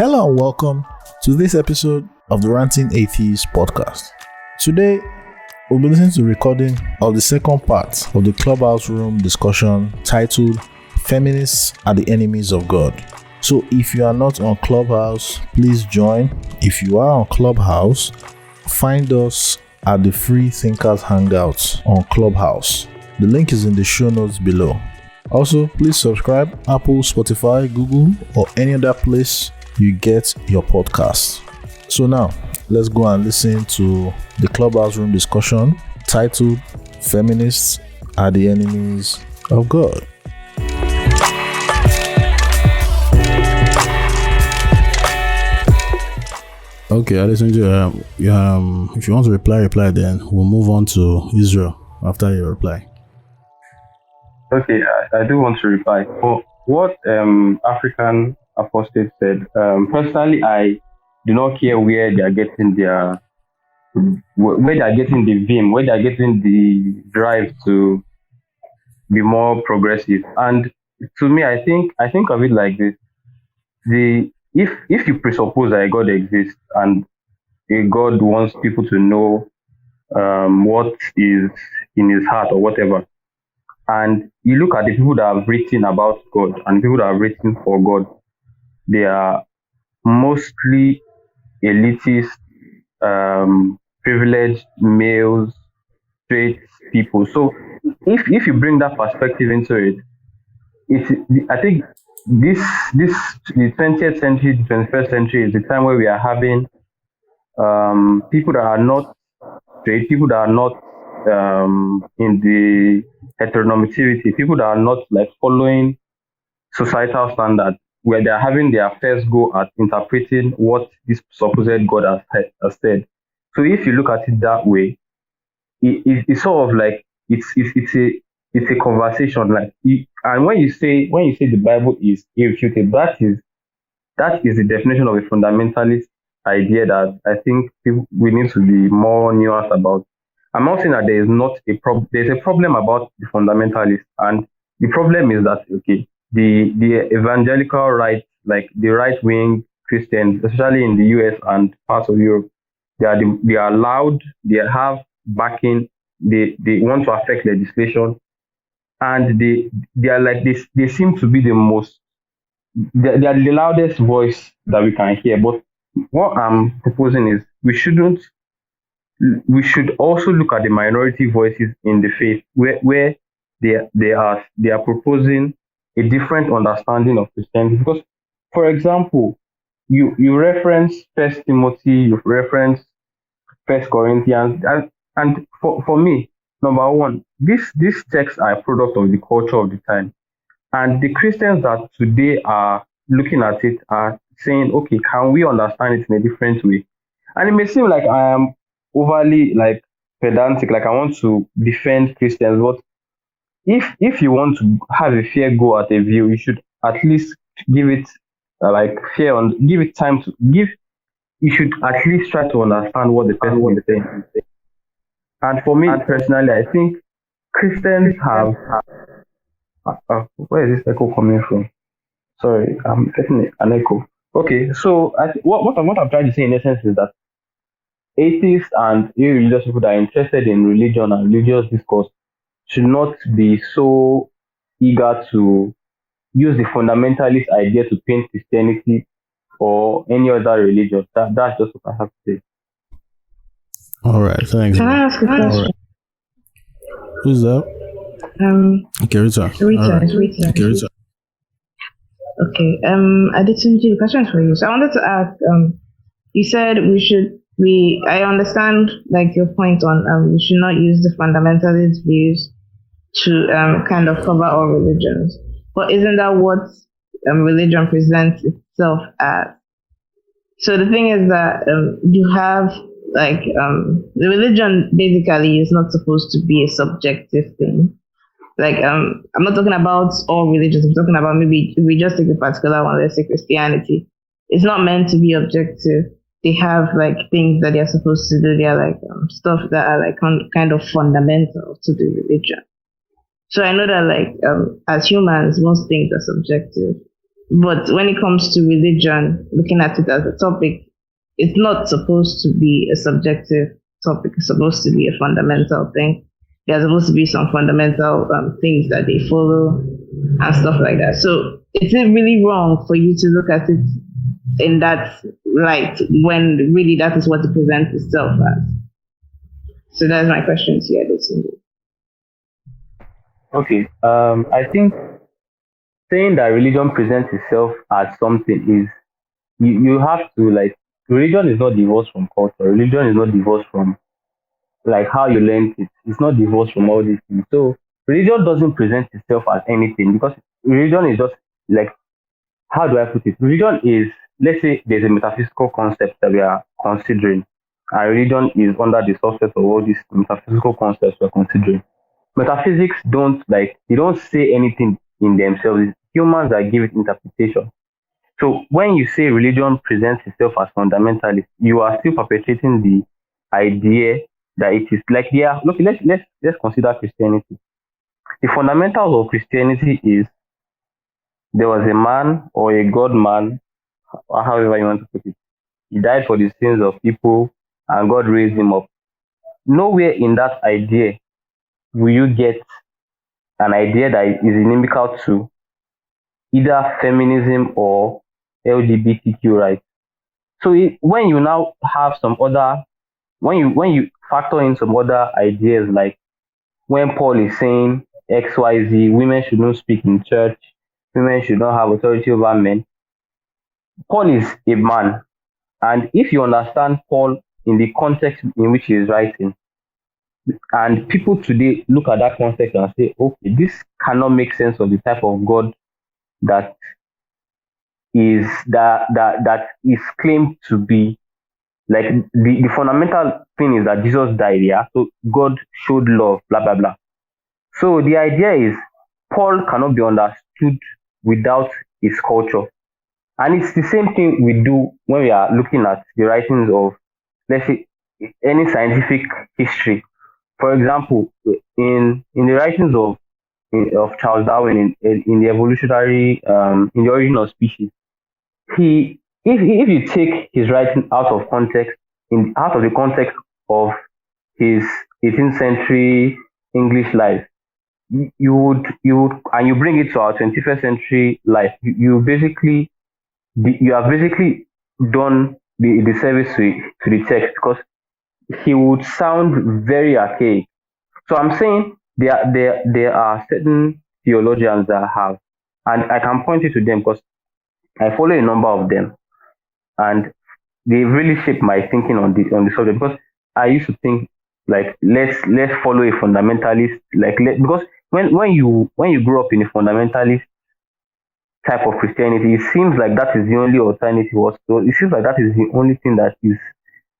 Hello and welcome to this episode of the Ranting Atheist podcast. Today, we'll be listening to a recording of the second part of the Clubhouse room discussion titled Feminists are the Enemies of God. So if you are not on Clubhouse, please join. If you are on Clubhouse, find us at the Free Thinkers Hangout on Clubhouse. The link is in the show notes below. Also, please subscribe Apple, Spotify, Google, or any other place you get your podcasts. So now, let's go and listen to the Clubhouse room discussion titled Feminists are the Enemies of God. Okay, I listen to if you want to reply, then we'll move on to Israel after your reply. Okay, I do want to reply. For what African apostate said, personally, I do not care where they are getting the vim, where they are getting the drive to be more progressive. And to me, I think of it like this: if you presuppose that a God exists and a God wants people to know what is in his heart or whatever, and you look at the people that have written about God and people that have written for God, they are mostly elitist, privileged males, straight people. So if you bring that perspective into it, I think the 20th century, the 21st century is the time where we are having people that are not straight, people that are not in the heteronormativity, people that are not like following societal standards, where they are having their first go at interpreting what this supposed God has said. So if you look at it that way, it's sort of like it's a conversation. Like, and when you say the Bible is irrefutable, that is the definition of a fundamentalist idea that I think we need to be more nuanced about. I'm not saying that there is not a problem. There's a problem about the fundamentalists, and the problem is that the evangelical right, like the right wing Christians, especially in the US and parts of Europe, they are loud. They have backing. They want to affect legislation, and they are like this. They seem to be they are the loudest voice that we can hear. But what I'm proposing is we should also look at the minority voices in the faith where they are proposing a different understanding of Christianity. Because, for example, you reference First Timothy, you reference First Corinthians, and for me, number one, these texts are a product of the culture of the time, and the Christians that today are looking at it are saying, okay, can we understand it in a different way? And it may seem like I am overly like pedantic, like I want to defend Christians, but if you want to have a fair go at a view, you should at least give it give it time to give. You should at least try to understand what the person is saying. And for me personally, I think Christians have. Where is this echo coming from? Sorry, I'm getting an echo. Okay, so what I'm trying to say in essence is that atheists and irreligious people that are interested in religion and religious discourse should not be so eager to use the fundamentalist idea to paint Christianity or any other religion. That's just what I have to say. All right, thanks. Can I ask a question? Right. Who's that? Okay, Rita. Rita. Okay, Rita. Okay. I did send you the questions for you. So I wanted to ask. You said I understand like your point on we should not use the fundamentalist views to kind of cover all religions. But isn't that what religion presents itself as? So the thing is that you have like the religion basically is not supposed to be a subjective thing. Like I'm not talking about all religions. I'm talking about maybe if we just take a particular one, let's say Christianity. It's not meant to be objective. They have like things that they're supposed to do. They're like stuff that are like kind of fundamental to the religion. So I know that like as humans, most things are subjective. But when it comes to religion, looking at it as a topic, it's not supposed to be a subjective topic. It's supposed to be a fundamental thing. There's supposed to be some fundamental things that they follow and stuff like that. So is it really wrong for you to look at it in that light when really that is what it presents itself as? So that's my question to you, Adetunji. Okay. I think saying that religion presents itself as something is you have to like religion is not divorced from culture. Religion is not divorced from like how you learned it. It's not divorced from all these things. So religion doesn't present itself as anything because religion is just like how do I put it? Religion is, let's say there's a metaphysical concept that we are considering, and religion is under the surface of all these metaphysical concepts we're considering. Metaphysics don't they don't say anything in themselves. It's humans that give it interpretation. So when you say religion presents itself as fundamentalist, you are still perpetuating the idea that it is like look, let's consider Christianity. The fundamentals of Christianity is there was a man or a God man, or however you want to put it. He died for the sins of people and God raised him up. Nowhere in that idea will you get an idea that is inimical to either feminism or LGBTQ rights. So when you now have some other, when you factor in some other ideas like when Paul is saying XYZ, women should not speak in church, women should not have authority over men. Paul is a man, and if you understand Paul in the context in which he is writing, and people today look at that context and say, okay, this cannot make sense of the type of God that is claimed to be like the fundamental thing is that Jesus died, yeah. So God showed love, blah blah blah. So the idea is Paul cannot be understood without his culture. And it's the same thing we do when we are looking at the writings of, let's say, any scientific history. For example, in the writings of Charles Darwin in the evolutionary in the origin of species, if you take his writing out of context, out of the context of his 18th century English life, you would and you bring it to our 21st century life, you have basically done the service to the text, because he would sound very archaic. So I'm saying there are certain theologians that have, and I can point you to them because I follow a number of them, and they really shaped my thinking on the subject. Because I used to think like let's follow a fundamentalist, because when you grow up in a fundamentalist type of Christianity, it seems like that is the only alternative. So it seems like that is the only thing that is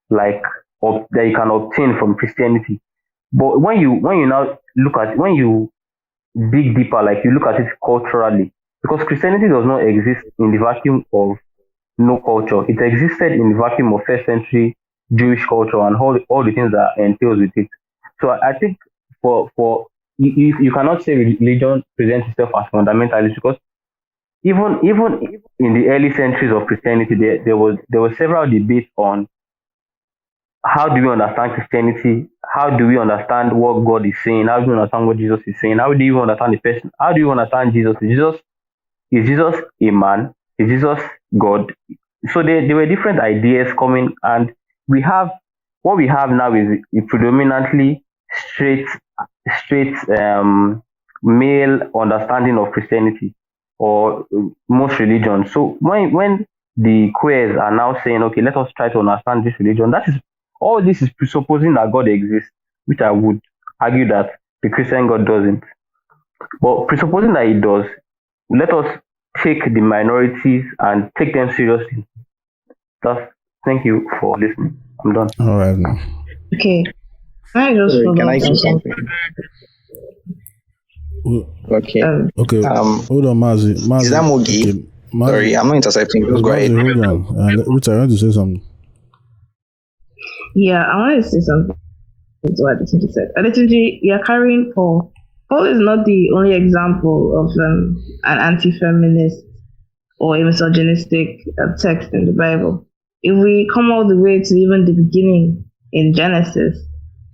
like that you can obtain from Christianity. But when you now look at, when you dig deeper, like you look at it culturally, because Christianity does not exist in the vacuum of no culture. It existed in the vacuum of first century Jewish culture and all the things that entails with it. So I think for you cannot say religion presents itself as fundamentalist, because even in the early centuries of Christianity, there was several debates on how do we understand Christianity, how do we understand what God is saying, how do we understand what Jesus is saying, how do you understand the person, how do you understand Jesus? Is Jesus a man? Is Jesus God? So there were different ideas coming, and what we have now is a predominantly straight male understanding of Christianity or most religions. So when the queers are now saying, okay, let us try to understand this religion, all this is presupposing that God exists, which I would argue that the Christian God doesn't. But presupposing that He does, let us take the minorities and take them seriously. Thank you for listening. I'm done. All right. Okay. Can I say something? Okay. Okay. Hold on, Mazi. Is that Mogi? Okay. Mazi, sorry, I'm not intercepting. Just go ahead. Hold on. Rita, I want to say something. Yeah, I wanted to say something to what Adetunji said. Adetunji, you're carrying Paul. Paul is not the only example of an anti-feminist or a misogynistic text in the Bible. If we come all the way to even the beginning in Genesis,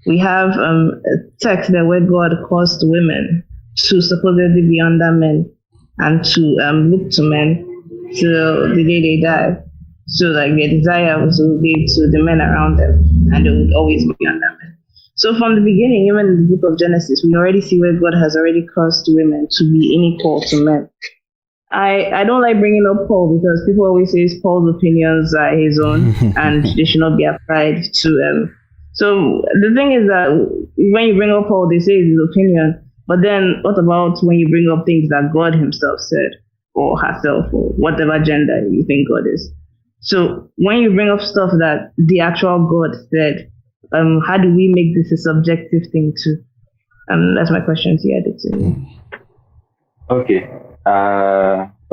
we have a text there where God caused women to supposedly be under men and to look to men till the day they die. So like their desire was to be to the men around them, and they would always be under men. So from the beginning, even in the book of Genesis, we already see where God has already caused women to be unequal to men. I don't like bringing up Paul because people always say Paul's opinions are his own and they should not be applied to So the thing is that when you bring up Paul, they say it's his opinion. But then what about when you bring up things that God himself said or herself or whatever gender you think God is? So when you bring up stuff that the actual God said, how do we make this a subjective thing too? That's my question to you. Okay.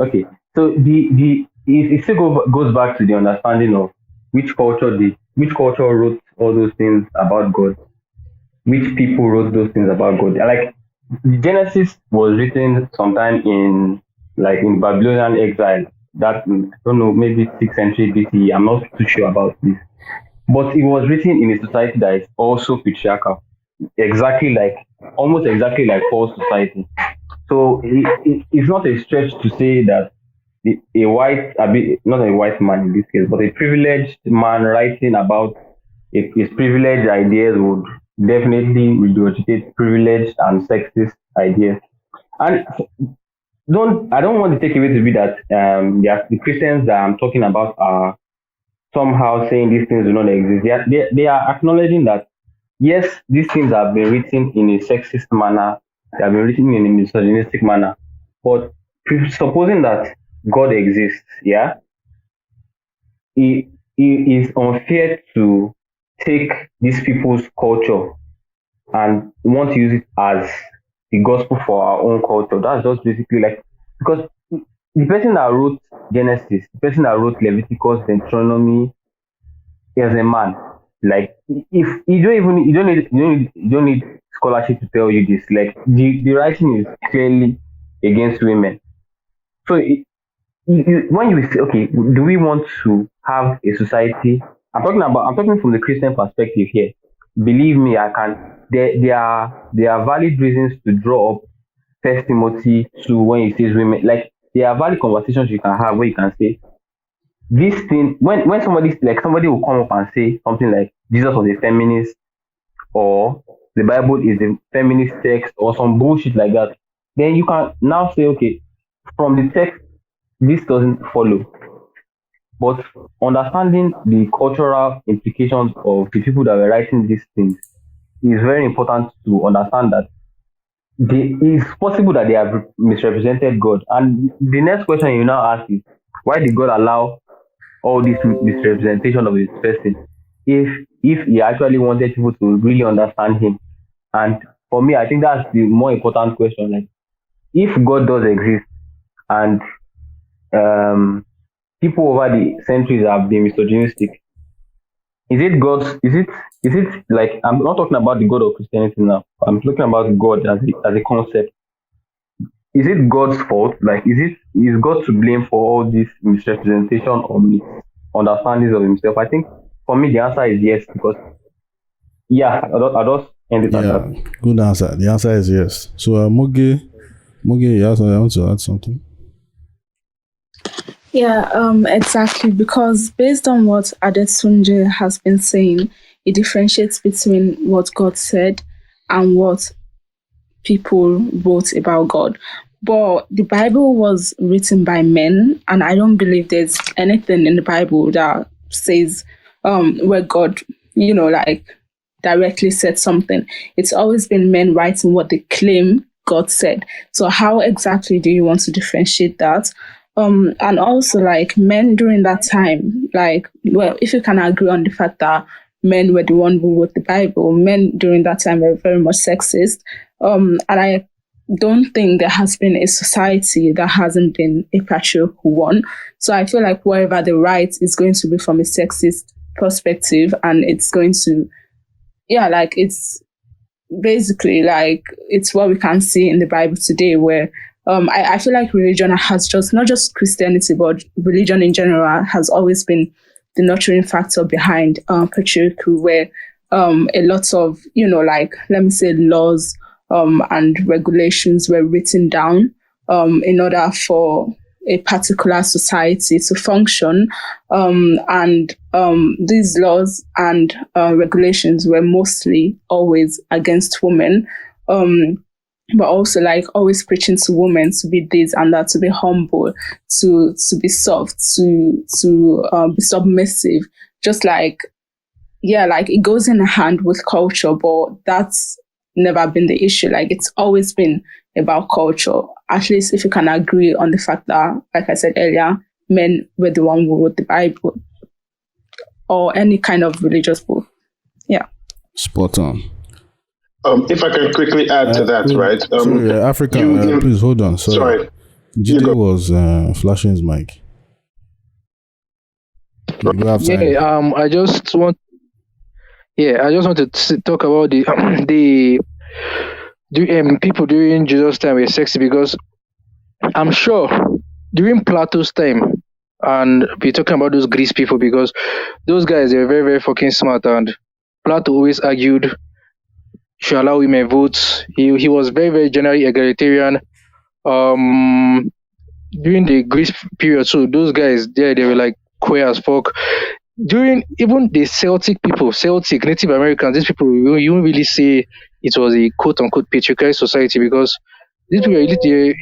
Okay. So it still goes back to the understanding of which culture wrote all those things about God, which people wrote those things about God. Like Genesis was written sometime in Babylonian exile. That I don't know, maybe 6th century BCE. I'm not too sure about this, but it was written in a society that is also patriarchal, almost exactly like Paul's society. So it's not a stretch to say that not a white man in this case, but a privileged man writing about his privileged ideas would definitely regurgitate privileged and sexist ideas. And I don't want to take away to be that the Christians that I'm talking about are somehow saying these things do not exist. They are acknowledging that yes, these things have been written in a sexist manner. They have been written in a misogynistic manner. But supposing that God exists, it is unfair to take these people's culture and want to use it as the gospel for our own culture. That's just basically because the person that wrote Genesis, the person that wrote Leviticus, Deuteronomy, is a man. Like if you don't need scholarship to tell you this. Like the writing is clearly against women. So when you say, okay, do we want to have a society? I'm talking from the Christian perspective here. Believe me, I can. There are valid reasons to draw up 1 Timothy 2 when it says women. Like there are valid conversations you can have where you can say this thing. When somebody will come up and say something like Jesus was a feminist, or the Bible is a feminist text, or some bullshit like that, then you can now say, okay, from the text, this doesn't follow. But understanding the cultural implications of the people that were writing these things is very important to understand that it's possible that they have misrepresented God. And the next question you now ask is, why did God allow all this misrepresentation of his person if he actually wanted people to really understand him? And for me, I think that's the more important question. Like, if God does exist and people over the centuries have been misogynistic, is it like, I'm not talking about the God of Christianity now, I'm talking about God as a concept. Is it God's fault? Like, is God to blame for all this misrepresentation or misunderstandings of himself? I think for me the answer is yes, because I just end it at that. Good answer. The answer is yes. So Mugi, yes, I want to add something. Yeah, exactly, because based on what Adetunji has been saying, it differentiates between what God said and what people wrote about God. But the Bible was written by men, and I don't believe there's anything in the Bible that says where God, directly said something. It's always been men writing what they claim God said. So how exactly do you want to differentiate that? And also, like, men during that time, if you can agree on the fact that men were the one who wrote the Bible, men during that time were very much sexist. And I don't think there has been a society that hasn't been a patriarchal one. So I feel like whatever they write is going to be from a sexist perspective, and it's going to, it's basically it's what we can see in the Bible today, where I feel like religion has just, not just Christianity, but religion in general has always been the nurturing factor behind patriarchy, where a lot of, like, let me say, laws and regulations were written down in order for a particular society to function. And these laws and regulations were mostly always against women, but also like always preaching to women to be this and that, to be humble, to be soft, to be submissive. Just like, yeah, like it goes in hand with culture, but that's never been the issue. Like it's always been about culture. At least if you can agree on the fact that, like I said earlier, men were the one who wrote the Bible or any kind of religious book. Yeah. Spot on. If I can quickly add to that, right? Sorry, Africa, please hold on. Sorry. Jide was flashing his mic. I just want to talk about the people during Jesus' time were sexy, because I'm sure during Plato's time, and we're talking about those Greece people, because those guys, they were very, very fucking smart, and Plato always argued should allow women votes. He was very, very generally egalitarian. During the Greece period, so those guys there, they were like queer as fuck. During even the Celtic Native Americans, these people, you won't really say it was a quote-unquote patriarchal society, because these people,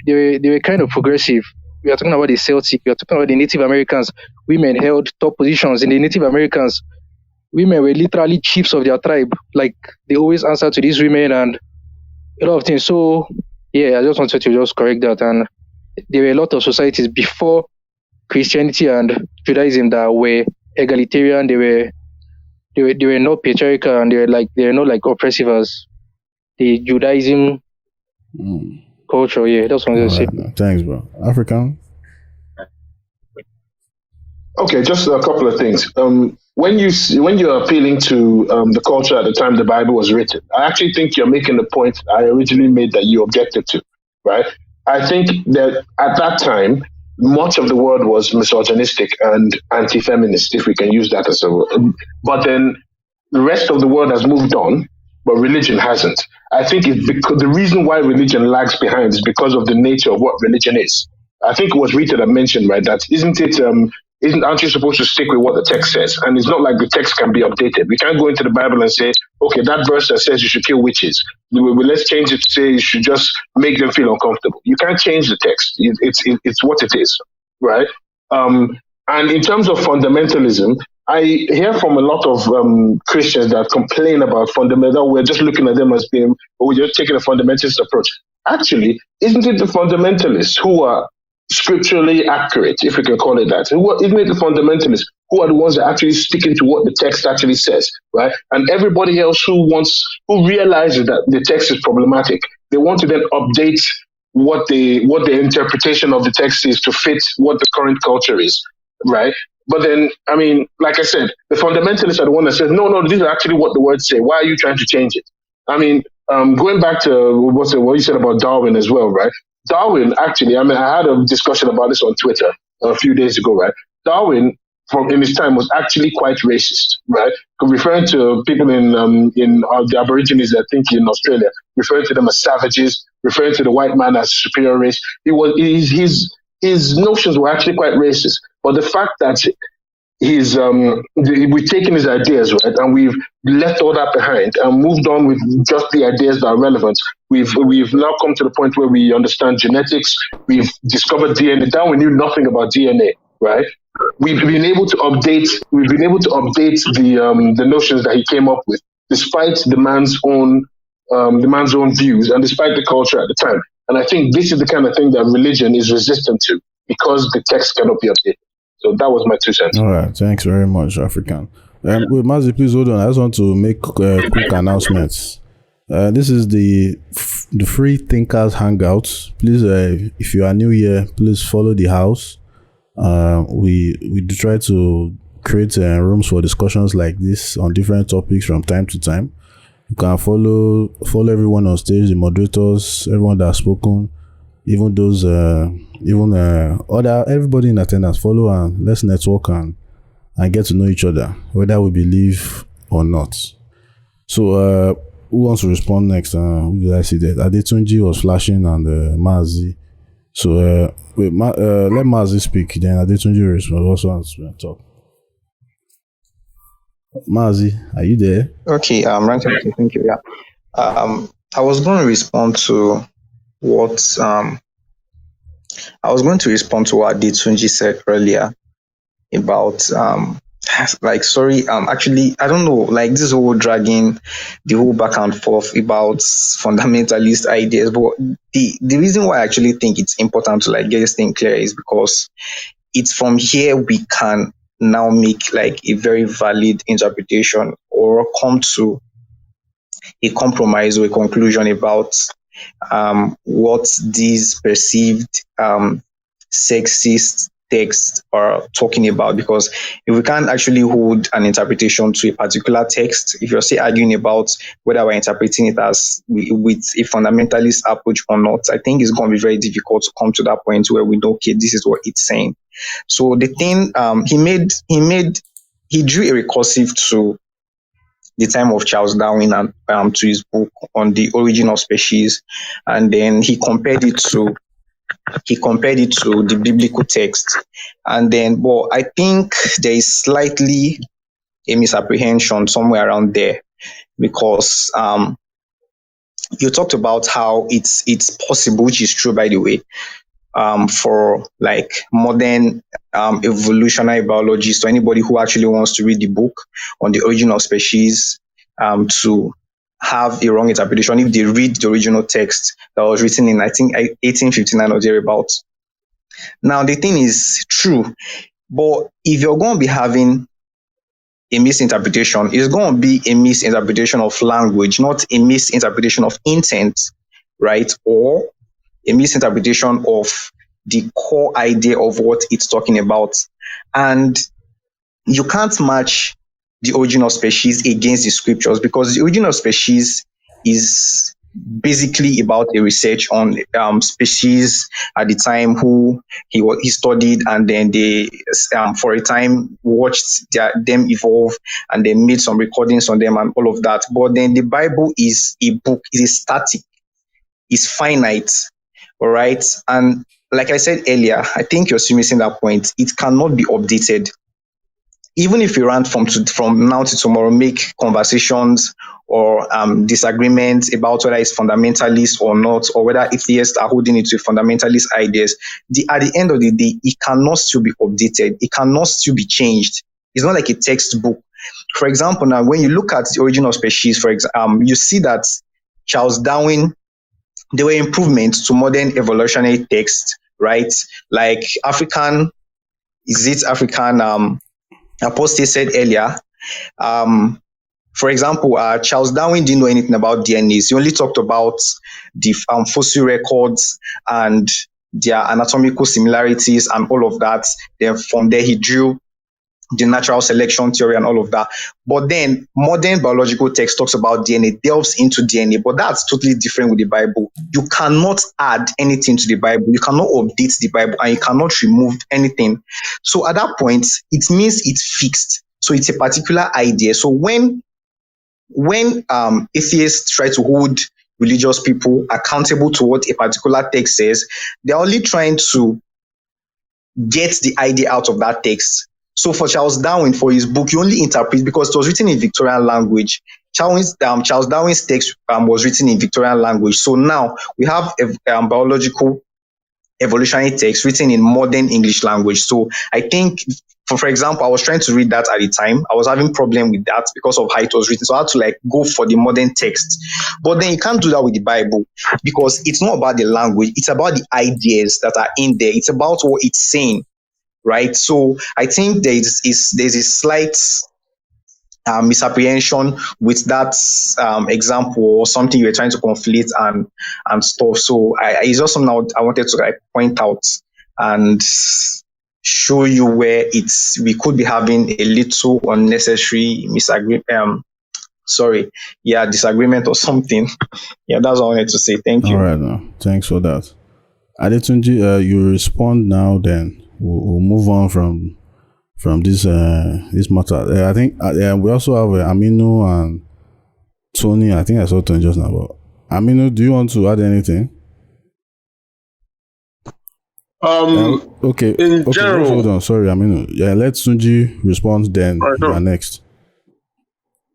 they were kind of progressive. We are talking about the Celtic, we are talking about the Native Americans. Women held top positions in the Native Americans. Women were literally chiefs of their tribe. Like, they always answered to these women and a lot of things. So, yeah, I just wanted to just correct that. And there were a lot of societies before Christianity and Judaism that were egalitarian. They were not patriarchal, and they were not like oppressive as the Judaism culture. Yeah, that's what I was going to say. Thanks, bro. African? Okay, just a couple of things. When you're appealing to the culture at the time the Bible was written, I actually think you're making the point I originally made that you objected to, right? I think that at that time, much of the world was misogynistic and anti-feminist, if we can use that as a word. But then the rest of the world has moved on, but religion hasn't. I think it's because the reason why religion lags behind is because of the nature of what religion is. I think it was Rita that mentioned, right, that aren't you supposed to stick with what the text says? And it's not like the text can be updated. We can't go into the Bible and say, okay, that verse that says you should kill witches, let's change it to say you should just make them feel uncomfortable. You can't change the text. It's what it is, right? And in terms of fundamentalism, I hear from a lot of Christians that complain about fundamentalism. We're just looking at them as being, we're just taking a fundamentalist approach. Actually, isn't it the fundamentalists who are scripturally accurate, if we can call it that? Isn't it the fundamentalists who are the ones that are actually sticking to what the text actually says, right? And everybody else who realizes that the text is problematic, they want to then update what the interpretation of the text is to fit what the current culture is, right? But then, I mean, like I said, the fundamentalists are the one that says, no, this is actually what the words say. Why are you trying to change it? I mean, going back to what you said about Darwin as well, right? Darwin, actually, I mean, I had a discussion about this on Twitter a few days ago, right? Darwin, in his time, was actually quite racist, right? Referring to people in the Aborigines, I think in Australia, referring to them as savages, referring to the white man as a superior race. His notions were actually quite racist. But the fact that we've taken his ideas, right, and we've left all that behind and moved on with just the ideas that are relevant. We've now come to the point where we understand genetics. We've discovered DNA. Now we knew nothing about DNA, right? We've been able to update the notions that he came up with, despite the man's own views and despite the culture at the time. And I think this is the kind of thing that religion is resistant to, because the text cannot be updated. So that was my 2 cents. All right, thanks very much, African. Wait, Mazi, please hold on. I just want to make quick announcements. This is the Free Thinkers Hangouts. Please, if you are new here, please follow the house. We do try to create rooms for discussions like this on different topics from time to time. You can follow everyone on stage, the moderators, everyone that has spoken. even those other everybody in attendance follow and let's network and get to know each other, whether we believe or not. So who wants to respond next? Who did I see that? Adetunji was flashing and Mazi. So let Mazi speak, then Adetunji respond. Also wants to talk. Mazi, are you there? Okay, Ranting Atheist, thank you. Yeah. I was going to respond to what Adetunji said earlier about actually I don't know, like this whole dragging the whole back and forth about fundamentalist ideas, but the reason why I actually think it's important to like get this thing clear is because it's from here we can now make like a very valid interpretation or come to a compromise or a conclusion about what these perceived sexist texts are talking about. Because if we can't actually hold an interpretation to a particular text, if you're say arguing about whether we're interpreting it as with a fundamentalist approach or not, I think it's going to be very difficult to come to that point where we know, okay, this is what it's saying. So the thing he drew a recursive to the time of Charles Darwin and to his book on the origin of species, and then he compared it to the biblical text. And then, well, I think there is slightly a misapprehension somewhere around there, because you talked about how it's possible, which is true by the way, for like modern evolutionary biologists or anybody who actually wants to read the book on the origin of species to have a wrong interpretation if they read the original text that was written in, I think, 1859 or thereabouts. Now, the thing is true, but if you're going to be having a misinterpretation, it's going to be a misinterpretation of language, not a misinterpretation of intent, right? Or a misinterpretation of the core idea of what it's talking about. And you can't match the origin of species against the scriptures, because the origin of species is basically about a research on species at the time who he studied, and then they for a time watched them evolve and then made some recordings on them and all of that. But then the Bible is a book, is static, is finite, all right? And like I said earlier, I think you're still missing that point. It cannot be updated. Even if we rant from now to tomorrow, make conversations or disagreements about whether it's fundamentalist or not, or whether atheists are holding it to fundamentalist ideas, at the end of the day, it cannot still be updated. It cannot still be changed. It's not like a textbook. For example, now, when you look at the origin of species, for example, you see that Charles Darwin, there were improvements to modern evolutionary texts, right? Like African apostate said earlier, for example, Charles Darwin didn't know anything about DNA. He only talked about the fossil records and their anatomical similarities and all of that. Then from there, he drew the natural selection theory and all of that. But then modern biological text talks about DNA, delves into DNA, but that's totally different with the Bible. You cannot add anything to the Bible. You cannot update the Bible, and you cannot remove anything. So at that point, it means it's fixed. So it's a particular idea. So when atheists try to hold religious people accountable to what a particular text says, they're only trying to get the idea out of that text. So for Charles Darwin, for his book, you only interpret because it was written in Victorian language. Charles Darwin's text was written in Victorian language. So now we have a biological evolutionary text written in modern English language. So I think, for example, I was trying to read that at the time. I was having problem with that because of how it was written. So I had to go for the modern text. But then you can't do that with the Bible, because it's not about the language. It's about the ideas that are in there. It's about what it's saying. Right. So I think there's a slight misapprehension with that example, or something you're trying to conflate and stuff. So it's just something I wanted to point out and show you where we could be having a little unnecessary disagreement or something. Yeah, that's what I wanted to say. Thank you. All right, no. Thanks for that. Adetunji, you respond now. Then we'll move on from this matter. I think we also have Aminu and Tony. I think I saw Tony just now. But Aminu, do you want to add anything? Okay. In Just general, hold on. Sorry, Aminu. Yeah, let Sunji respond. Then you are next.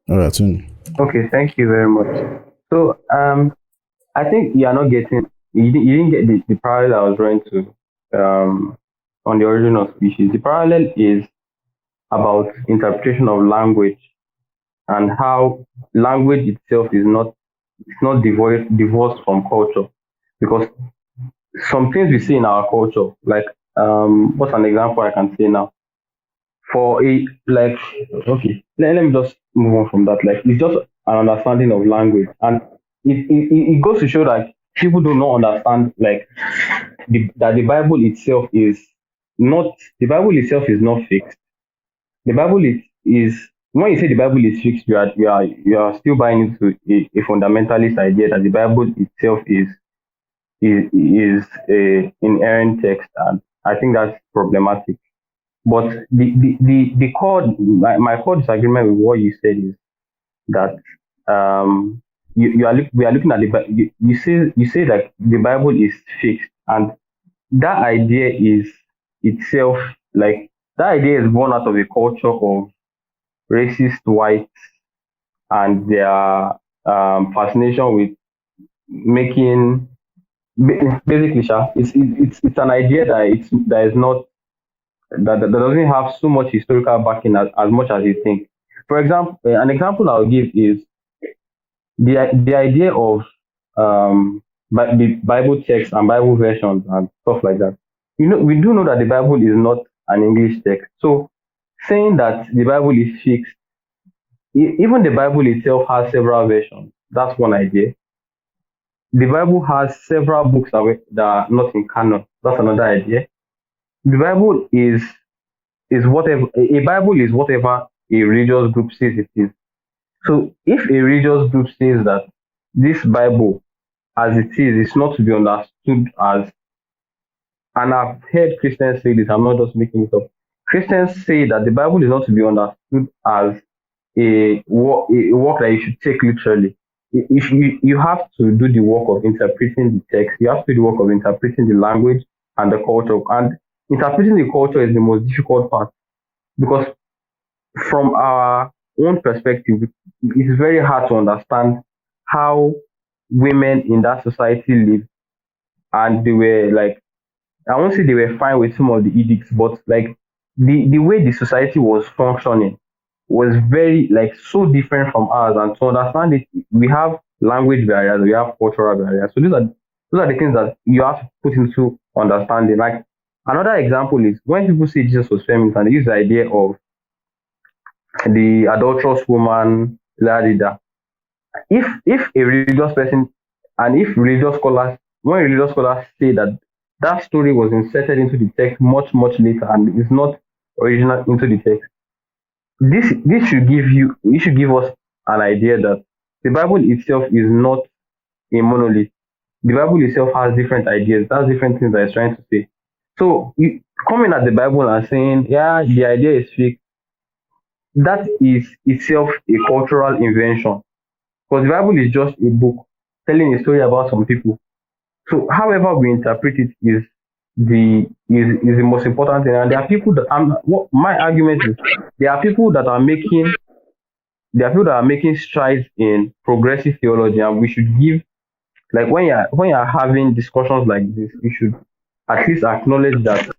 All right, Tony. Okay, thank you very much. So, I think you are not getting, you didn't get the parallel I was trying to, on the origin of species. The parallel is about interpretation of language and how language itself is not divorced from culture, because some things we see in our culture, like what's an example I can say now? For a like, okay, let me just move on from that. Like, it's just an understanding of language, and it goes to show that people do not understand like that the Bible itself is not fixed. The Bible is when you say the Bible is fixed, you are still buying into a fundamentalist idea that the Bible itself is a inerrant text, and I think that's problematic. But the core, my core disagreement with what you said is that we are looking at the you say that the Bible is fixed, and that idea is itself, like, that idea is born out of a culture of racist whites and their fascination with making basically it's an idea that is not that doesn't have so much historical backing as much as you think. For example, an example I'll give is the idea of the Bible text and Bible versions and stuff like that. We do know that the Bible is not an English text. So saying that the Bible is fixed, even the Bible itself has several versions. That's one idea. The Bible has several books that are not in canon. That's another idea. The Bible is whatever a Bible is, whatever a religious group says it is. So if a religious group says that this Bible as it is not to be understood as, and I've heard Christians say this, I'm not just making it up. Christians say that the Bible is not to be understood as a work that you should take literally. If you have to do the work of interpreting the text, you have to do the work of interpreting the language and the culture, and interpreting the culture is the most difficult part, because from our own perspective, it's very hard to understand how women in that society live. And they were like, I won't say they were fine with some of the edicts, but like the way the society was functioning was very, like, so different from ours. And to understand it, we have language barriers, we have cultural barriers. So those are the things that you have to put into understanding. Like, another example is when people say Jesus was feminist, and they use the idea of the adulterous woman, if a religious person, and if religious scholars, when religious scholars say that that story was inserted into the text much later and is not original into the text, this should give us an idea that the Bible itself is not a monolith. The Bible itself has different ideas, has different things that it's trying to say. So coming at the Bible and saying, yeah, the idea is fake, that is itself a cultural invention, because the Bible is just a book telling a story about some people. So however we interpret it is the most important thing. And there are people that my argument is there are people that are making strides in progressive theology, and we should give, like, when you're having discussions like this, you should at least acknowledge that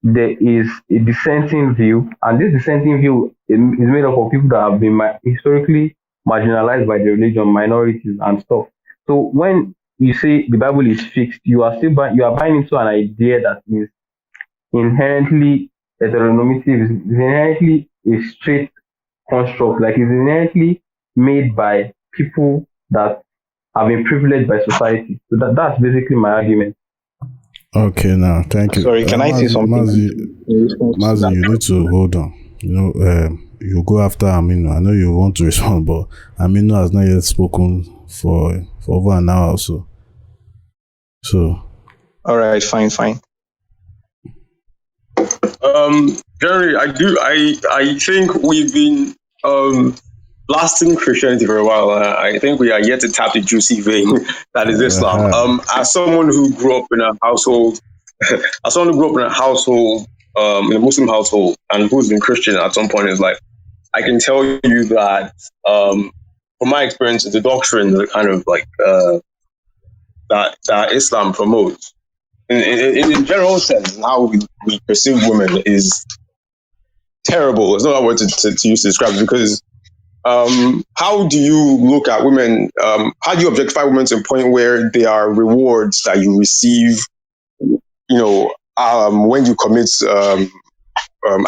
there is a dissenting view, and this dissenting view is made up of people that have been historically marginalized by the religion, minorities and stuff. So when you say the Bible is fixed, you are buying into an idea that is inherently heteronormative, is inherently a straight construct, like it's inherently made by people that have been privileged by society. So that's basically my argument. Okay, now thank you. Sorry, can I say something? Mazi, you need to hold on. You go after Aminu. I know you want to respond, but Aminu has not yet spoken for over an hour or so. So All right, fine. Generally, I think we've been blasting Christianity for a while. I think we are yet to tap the juicy vein that is Islam. As someone who grew up in a household, in a Muslim household, and who's been Christian at some point in his life, I can tell you that from my experience, the doctrine, the kind of like that Islam promotes, in general sense, how we perceive women is terrible. There's no other word to use to describe it, because how do you look at women? How do you objectify women to a point where they are rewards that you receive, when you commit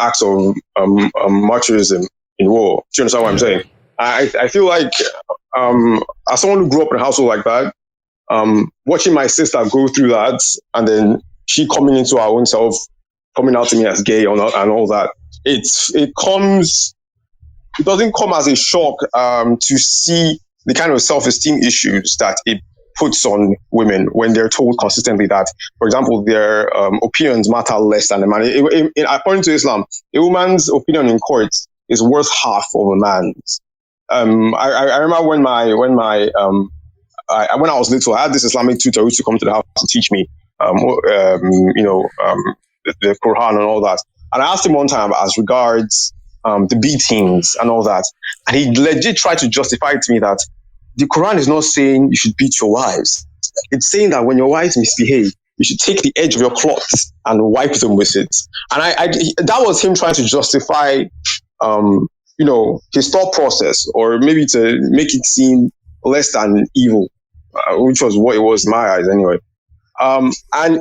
acts of martyrism in war? Do you understand what I'm saying? I feel like as someone who grew up in a household like that, watching my sister go through that, and then she coming into her own self, coming out to me as gay and all that, it doesn't come as a shock to see the kind of self-esteem issues that it puts on women when they're told consistently that, for example, their opinions matter less than a man. According to Islam, a woman's opinion in court is worth half of a man's. I remember when I was little, I had this Islamic tutor who used to come to the house to teach me, the Quran and all that. And I asked him one time as regards the beatings and all that, and he legit tried to justify it to me that the Quran is not saying you should beat your wives. It's saying that when your wives misbehave, you should take the edge of your cloth and wipe them with it. And that was him trying to justify, his thought process, or maybe to make it seem less than evil, which was what it was in my eyes anyway. And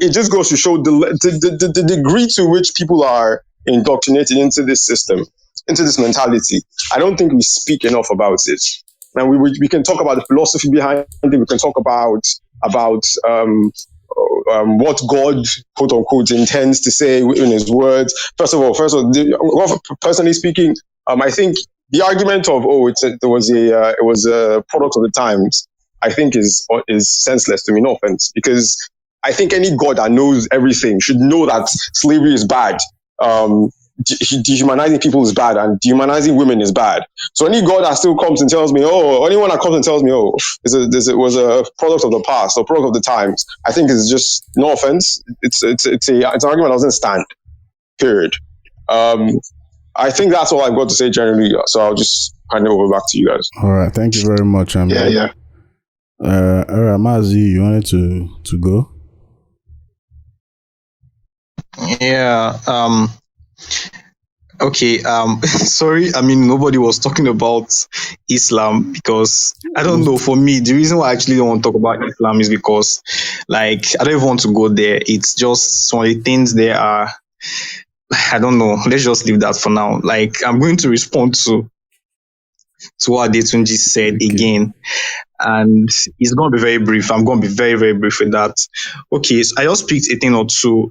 it just goes to show the degree to which people are indoctrinated into this system, into this mentality. I don't think we speak enough about it. And we can talk about the philosophy behind it. We can talk about what God, quote unquote, intends to say in His words. First of all, personally speaking, I think the argument of it was a product of the times, I think is senseless to me. No offense, because I think any God that knows everything should know that slavery is bad. Dehumanizing people is bad, and dehumanizing women is bad. So any God that still comes and tells me, anyone that comes and tells me, it was a product of the past or product of the times, I think it's just, no offense, it's an argument that doesn't stand. Period. I think that's all I've got to say generally. So I'll just hand it over back to you guys. All right, thank you very much. Yeah. All right, Mazi, you wanted to go? Yeah. Okay. Sorry. I mean, nobody was talking about Islam because I don't know. For me, the reason why I actually don't want to talk about Islam is because, I don't even want to go there. It's just some of the things there are. I don't know. Let's just leave that for now. I'm going to respond to what Adetunji said again, and it's going to be very brief. I'm going to be very, very brief with that. Okay, so I just picked a thing or two.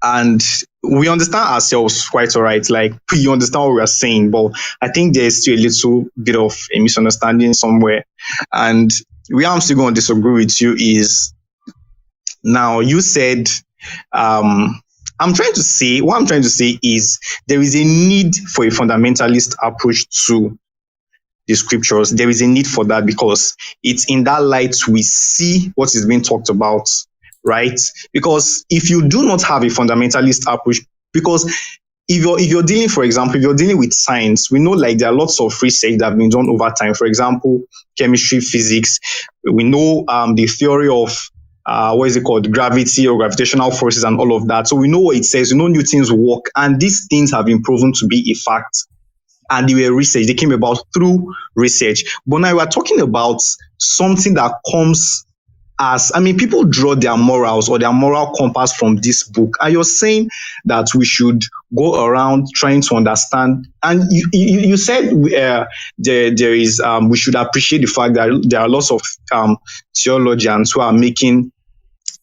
And we understand ourselves quite all right. You understand what we are saying, but I think there's still a little bit of a misunderstanding somewhere. And where I'm still going to disagree with you is, now you said, what I'm trying to say is there is a need for a fundamentalist approach to the scriptures. There is a need for that because it's in that light we see what is being talked about. Right? Because if you do not have a fundamentalist approach, because if you're dealing, for example, if you're dealing with science, we know there are lots of research that have been done over time. For example, chemistry, physics. We know the theory of gravity or gravitational forces and all of that. So we know what it says. We know Newton's work, and these things have been proven to be a fact. And they were research. They came about through research. But now we are talking about something that comes people draw their morals or their moral compass from this book. And you're saying that we should go around trying to understand. And you said there is we should appreciate the fact that there are lots of theologians who are making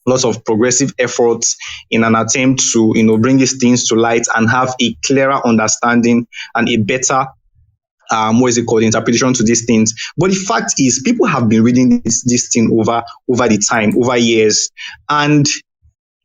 lots of progressive efforts in an attempt to bring these things to light and have a clearer understanding and a better what is it called, interpretation to these things. But the fact is, people have been reading this thing over the time, over years, and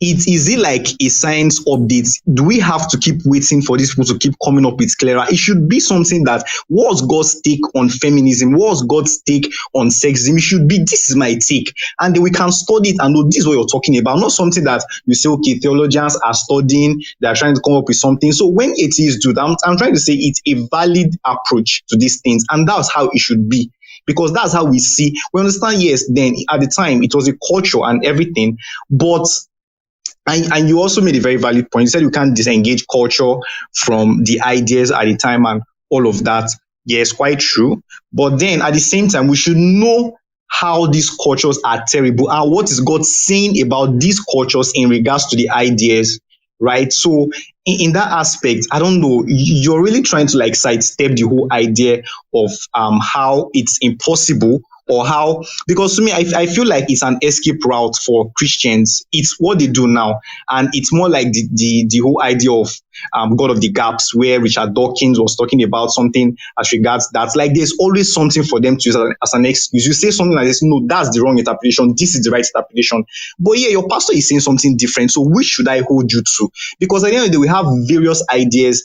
is it like a science update? Do we have to keep waiting for these people to keep coming up with clearer? It should be something that, what's God's take on feminism? What's God's take on sexism? It should be, this is my take. And then we can study it and know this is what you're talking about. Not something that you say, okay, theologians are studying, they're trying to come up with something. So when atheists do that, I'm trying to say it's a valid approach to these things. And that's how it should be. Because that's how we see, we understand, yes, then at the time it was a culture and everything, but and you also made a very valid point. You said you can't disengage culture from the ideas at the time and all of that. Yes, quite true. But then at the same time, we should know how these cultures are terrible and what is God saying about these cultures in regards to the ideas, right? So in that aspect, I don't know, you're really trying to like sidestep the whole idea of how it's impossible, or how, because to me, I feel like it's an escape route for Christians. It's what they do now. And it's more like the whole idea of God of the Gaps, where Richard Dawkins was talking about something as regards that. Like, there's always something for them to use as an excuse. You say something like this, no, that's the wrong interpretation. This is the right interpretation. But yeah, your pastor is saying something different. So which should I hold you to? Because at the end of the day, we have various ideas.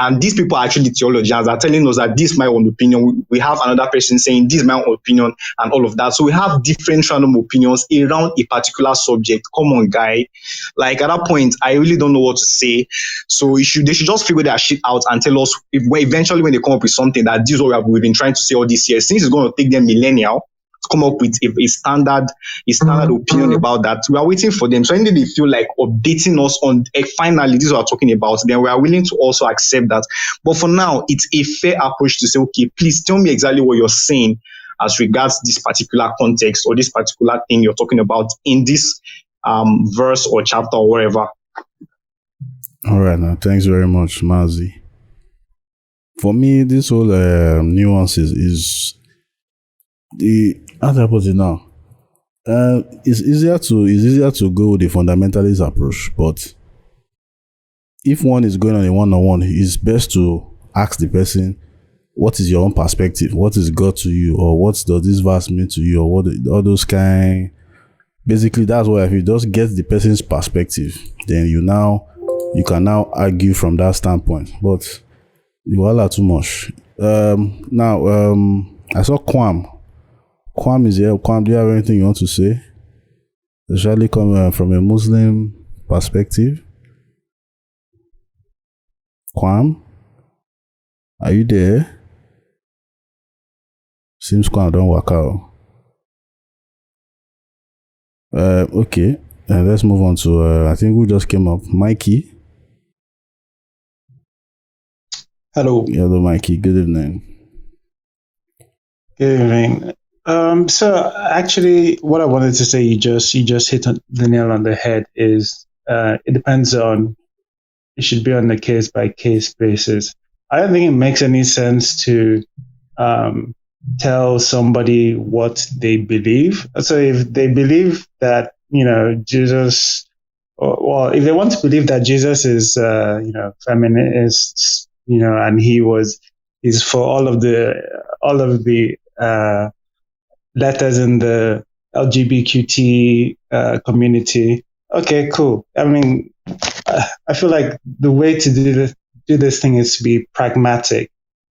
And these people are actually theologians, are telling us that this is my own opinion. We have another person saying this is my own opinion and all of that. So we have different random opinions around a particular subject. Come on, guy. Like, at that point, I really don't know what to say. So they should just figure their shit out and tell us eventually when they come up with something that this is what we've been trying to say all these years. Since it's going to take them millennia to come up with a standard opinion about that, we are waiting for them. So when they feel like updating us on finally this is what we're talking about, then we are willing to also accept that. But for now, it's a fair approach to say, okay, please tell me exactly what you're saying as regards this particular context or this particular thing you're talking about in this verse or chapter or whatever. All right, now thanks very much, Mazi. For me, this whole nuances is the, how do I put it now? It's easier to go with the fundamentalist approach, but if one is going on a one-on-one, it's best to ask the person, what is your own perspective? What is God to you? Or what does this verse mean to you? Or what, all those kind. Basically, that's why if you just get the person's perspective, then you can now argue from that standpoint. But you all are too much. I saw Kwam. Kwam is here. Kwam, do you have anything you want to say? Especially come from a Muslim perspective. Kwam, are you there? Seems Kwam don't work out. Okay, let's move on to, I think we just came up. Mikey. Hello. Hello, Mikey. Good evening. Good evening. So actually, what I wanted to say, you just hit the nail on the head. Is it depends on, it should be on a case by case basis. I don't think it makes any sense to tell somebody what they believe. So if they believe that Jesus, well, if they want to believe that Jesus is feminist, and he's for all of the letters in the LGBTQ community. Okay, cool. I mean, I feel like the way to do this thing is to be pragmatic.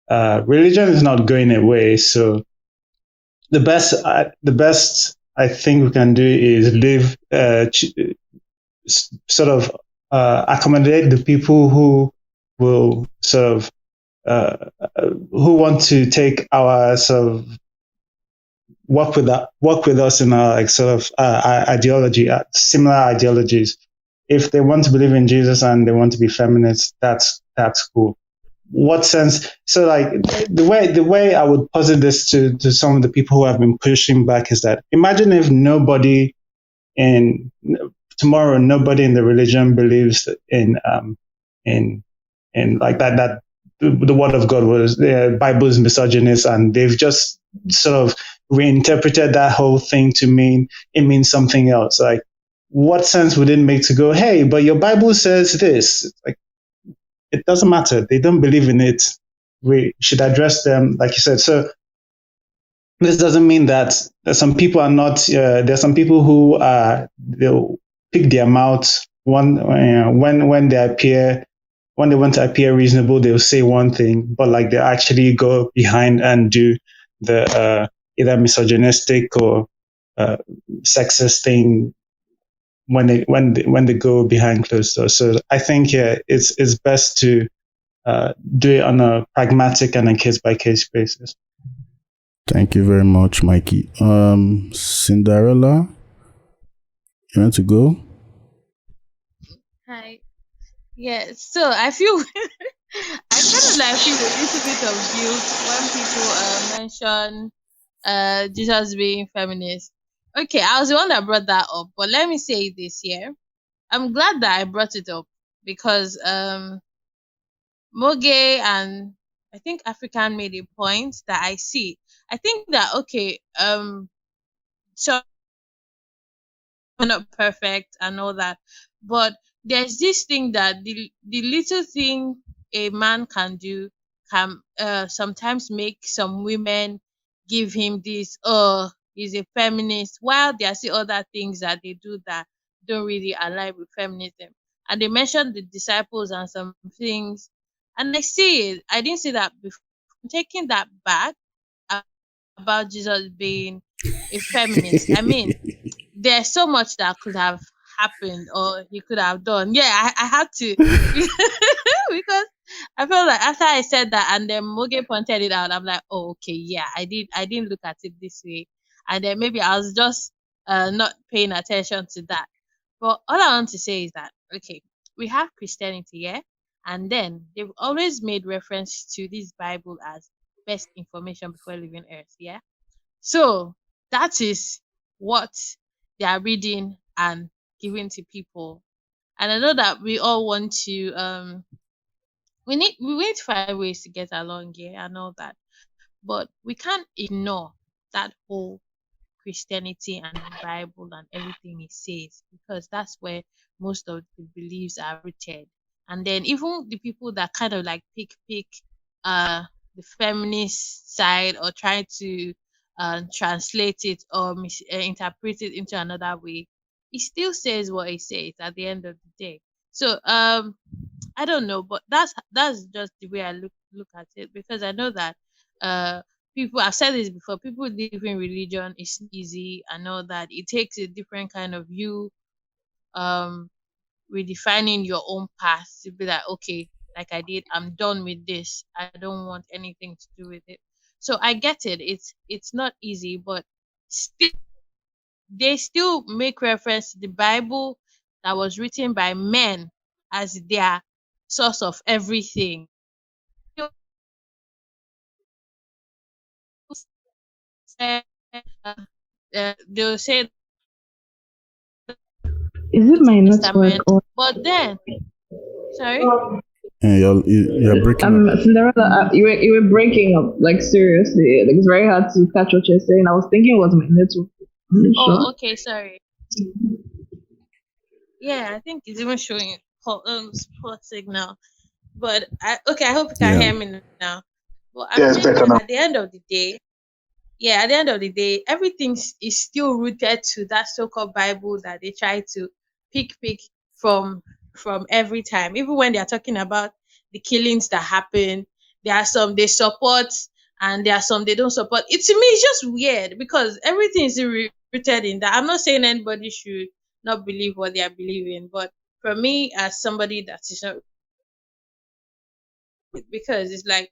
Religion is not going away, so the best I think we can do is accommodate the people who will sort of who want to take our sort of work with us in our ideology, similar ideologies. If they want to believe in Jesus and they want to be feminists, that's cool. What sense? So like the way I would posit this to some of the people who have been pushing back is that, imagine if nobody in the religion believes in like that the word of God was, the Bible is misogynist, and they've just sort of reinterpreted that whole thing to mean it means something else. Like, what sense would it make to go, hey, but your Bible says this? Like, it doesn't matter. They don't believe in it. we should address them, like you said. So this doesn't mean that some people are not. There's some people who they'll pick their mouth when they appear. When they want to appear reasonable, they'll say one thing, but like they actually go behind and do the either misogynistic or sexist thing when they go behind closed doors. So I think it's best to do it on a pragmatic and a case by case basis. Thank you very much, Mikey. Cinderella, you want to go? Hi. Yeah, so I feel I kind of like feel a little bit of guilt when people mention Jesus being feminist. Okay, I was the one that brought that up, but let me say this here. I'm glad that I brought it up because Moge and I think African made a point that I see. I think that okay, so we're not perfect and all that, but there's this thing that the little thing a man can do can sometimes make some women give him this he's a feminist, while there are still other things that they do that don't really align with feminism. And they mentioned the disciples and some things, and I see it. I didn't see that before. I'm taking that back about Jesus being a feminist. I mean, there's so much that could have happened or he could have done. Yeah, I had to because I felt like after I said that and then Moge pointed it out, I'm like, oh okay, yeah, I didn't look at it this way. And then maybe I was just not paying attention to that. But all I want to say is that okay, we have Christianity, yeah, and then they've always made reference to this Bible as best information before leaving earth, yeah. So that is what they are reading and giving to people. And I know that we all want to we need to find ways to get along here and all that. But we can't ignore that whole Christianity and the Bible and everything it says because that's where most of the beliefs are rooted. And then even the people that kind of like pick the feminist side or try to translate it or interpret it into another way, it still says what it says at the end of the day. So I don't know, but that's just the way I look at it because I know that people, I've said this before, people living religion is easy. I know that it takes a different kind of you um redefining your own path to be like, okay, like I did, I'm done with this. I don't want anything to do with it. So I get it. It's not easy, but still they still make reference to the Bible that was written by men as their source of everything. They'll say Is it my Testament, network or but then, sorry. Yeah, you're breaking up. Cinderella? You were breaking up like seriously. Like it's very hard to catch what you're saying. I was thinking it was my network. I'm not Oh, sure. okay, sorry. Yeah, I think it's even showing poor signal. But I hope you can Yeah. hear me now. But I'm Yeah, it's saying better that now. at the end of the day, yeah, at the end of the day, everything is still rooted to that so-called Bible that they try to pick from every time. Even when they are talking about the killings that happen, there are some they support and there are some they don't support. It to me it's just weird because everything is rooted in that. I'm not saying anybody should not believe what they are believing, but for me as somebody that is not, because it's like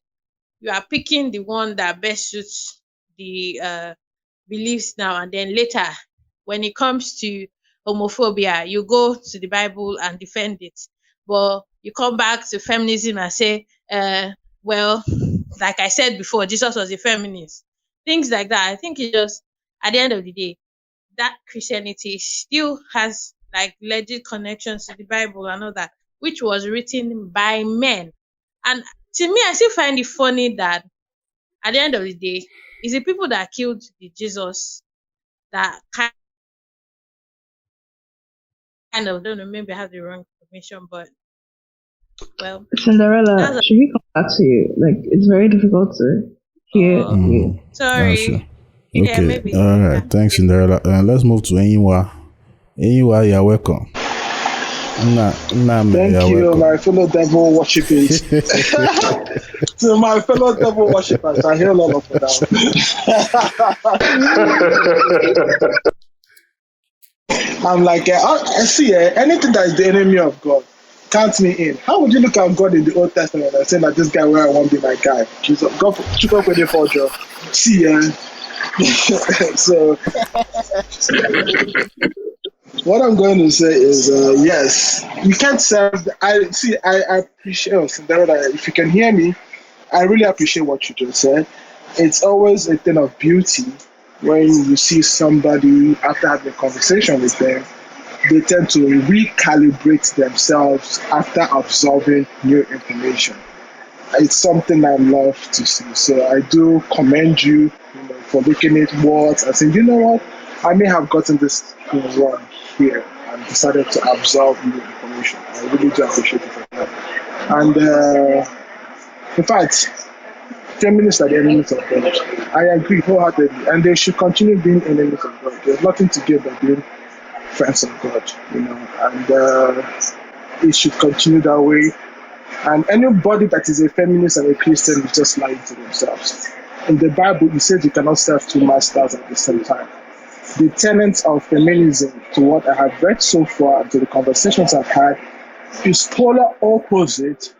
you are picking the one that best suits the beliefs now, and then later when it comes to homophobia you go to the Bible and defend it, but you come back to feminism and say well, like I said before, Jesus was a feminist, things like that. I think it just, at the end of the day, that Christianity still has like legit connections to the Bible and all that, which was written by men. And to me, I still find it funny that at the end of the day, it's the people that killed the Jesus that kind of, don't know, maybe I have the wrong information, but Well, Cinderella, that's should we come back to you? Like, it's very difficult to hear you. That's true. sorry. Yeah, Okay. maybe. All right. Yeah. Thanks, Cinderella. Let's move to Enyiwa. Enyiwa, you're welcome. Thank you, welcome. my fellow devil worshippers. To my fellow devil worshippers, I hear a lot of that. I'm like, I see anything that is the enemy of God, count me in. How would you look at God in the Old Testament and say that this guy where I want to be my guy? Jesus, God, took up with the forger. See, so what I'm going to say is, yes, you can't serve. I appreciate Cinderella. If you can hear me, I really appreciate what you just said. It's always a thing of beauty when you see somebody after having a conversation with them, they tend to recalibrate themselves after absorbing new information. It's something I love to see. So I do commend you, for looking at words and saying, you know what, I may have gotten this thing wrong here and decided to absorb new information. I really do appreciate it for that. And in fact, feminists are the enemies of God. I agree wholeheartedly, and they should continue being enemies of God. There's nothing to give but being friends of God, and it should continue that way. And anybody that is a feminist and a Christian is just lying to themselves. In the Bible, it says you cannot serve two masters at the same time. The tenets of feminism, to what I have read so far and to the conversations I've had, is polar opposite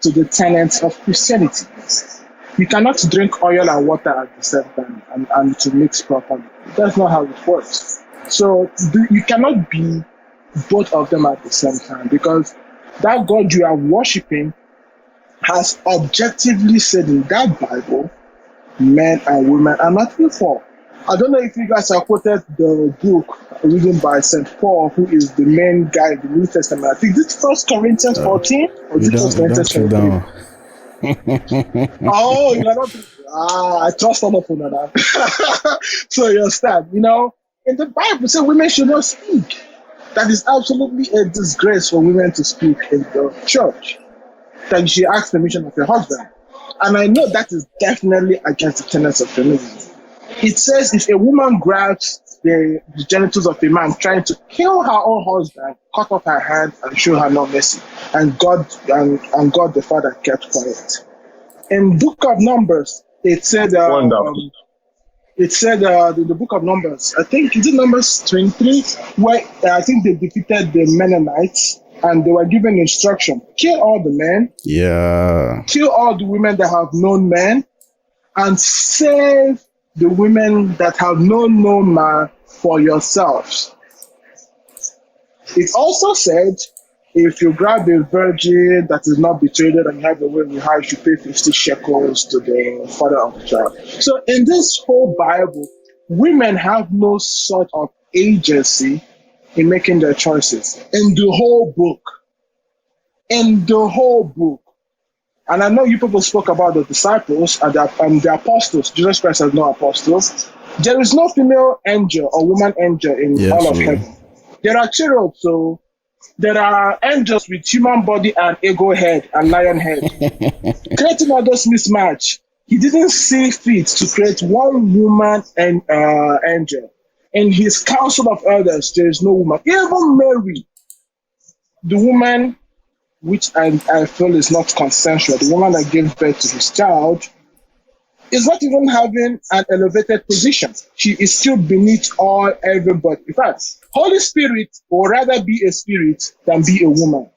to the tenets of Christianity. You cannot drink oil and water at the same time and to mix properly. That's not how it works. So you cannot be both of them at the same time, because that God you are worshiping has objectively said in that Bible, men and women are not equal. I don't know if you guys have quoted the book written by St. Paul, who is the main guy in the New Testament. I think this is 1 Corinthians 14 or this 1 Corinthians 13. Oh, you're not. I trust other people that. So you understand, in the Bible, say women should not speak. That is absolutely a disgrace for women to speak in the church. That you should ask permission of your husband. And I know that is definitely against the tenets of feminism. It says if a woman grabs the genitals of a man trying to kill her own husband, cut off her hand and show her no mercy. And God the Father kept quiet. In Book of Numbers, it said the Book of Numbers, I think it's in Numbers 23, where I think they defeated the Mennonites and they were given instruction: kill all the men, kill all the women that have known men, and save the women that have known no man for yourselves. It also said, if you grab a virgin that is not betrayed and you have a way with her, you should pay 50 shekels to the father of the child. So in this whole Bible, women have no sort of agency in making their choices. In the whole book. And I know you people spoke about the disciples and the apostles. Jesus Christ has no apostles. There is no female angel or woman angel in all of heaven. There are cherubs, so there are angels with human body and eagle head and lion head. Creating all those mismatch, he didn't see fit to create one woman and angel. In his council of elders, there is no woman. Even Mary, the woman, which I feel is not consensual, the woman that gave birth to his child, is not even having an elevated position. She is still beneath everybody. In fact, Holy Spirit would rather be a spirit than be a woman.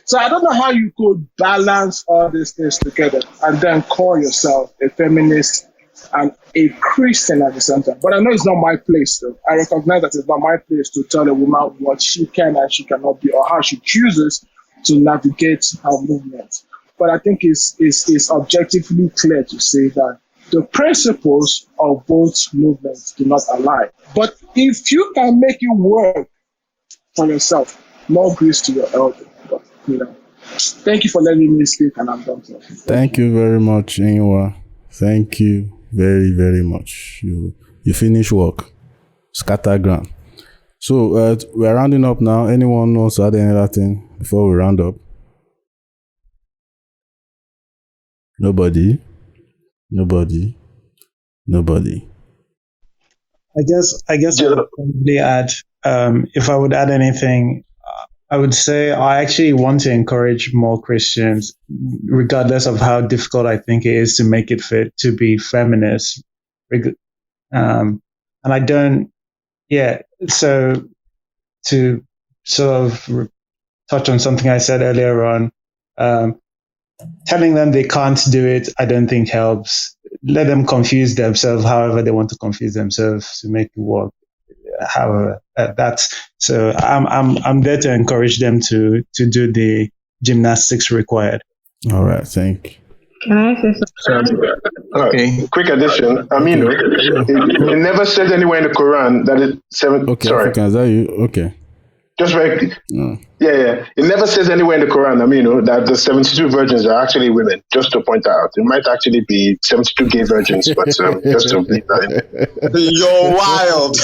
So I don't know how you could balance all these things together and then call yourself a feminist and a Christian at the same time. But I know it's not my place, though. I recognize that it's not my place to tell a woman what she can and she cannot be, or how she chooses to navigate her movement. But I think it's objectively clear to say that the principles of both movements do not align. But if you can make it work for yourself, more grace to your elder. But, thank you for letting me speak, and I'm done. Thank you very much, Inwa. Thank you very, very much. You finish work. Scattergram. So we're rounding up now. Anyone wants to add any other thing before we round up? Nobody. I guess I would probably add, if I would add anything, I would say I actually want to encourage more Christians, regardless of how difficult I think it is to make it fit, to be feminists. And I don't, so to sort of touch on something I said earlier on, telling them they can't do it, I don't think helps. Let them confuse themselves however they want to confuse themselves to make it work. However, so I'm there to encourage them to do the gymnastics required. All right, thank you. Can I say something? Okay. Quick addition. It never says anywhere in the Quran that it's seven. Okay, sorry. African, is that you? Okay. Just very. Yeah. It never says anywhere in the Quran, that the 72 virgins are actually women. Just to point out, it might actually be 72 gay virgins, but just to leave that in. You're wild.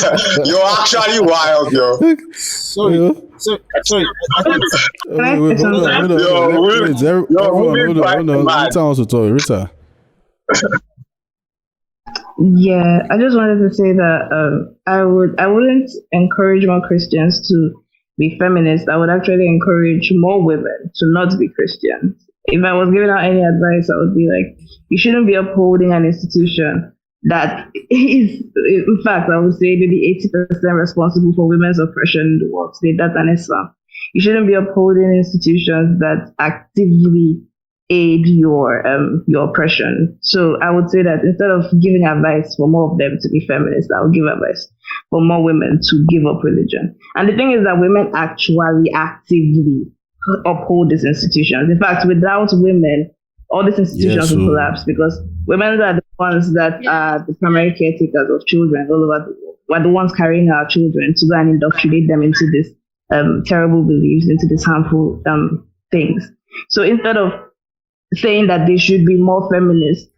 You're actually wild, yo. Sorry. I think Hold on. Rita wants to talk. Rita. Yeah, I just wanted to say that I wouldn't encourage more Christians to be feminists. I would actually encourage more women to not be Christians. If I was giving out any advice, I would be like, you shouldn't be upholding an institution that is, in fact, I would say maybe 80% responsible for women's oppression in the world. Say that and Islam. You shouldn't be upholding institutions that actively aid your oppression. So I would say that instead of giving advice for more of them to be feminists, I would give advice for more women to give up religion. And the thing is that women actually actively uphold these institutions. In fact, without women, all these institutions will collapse, because women are the ones that are the primary caretakers of children all over the world. We're the ones carrying our children to go and indoctrinate them into this terrible beliefs, into these harmful things. So instead of saying that they should be more feminist,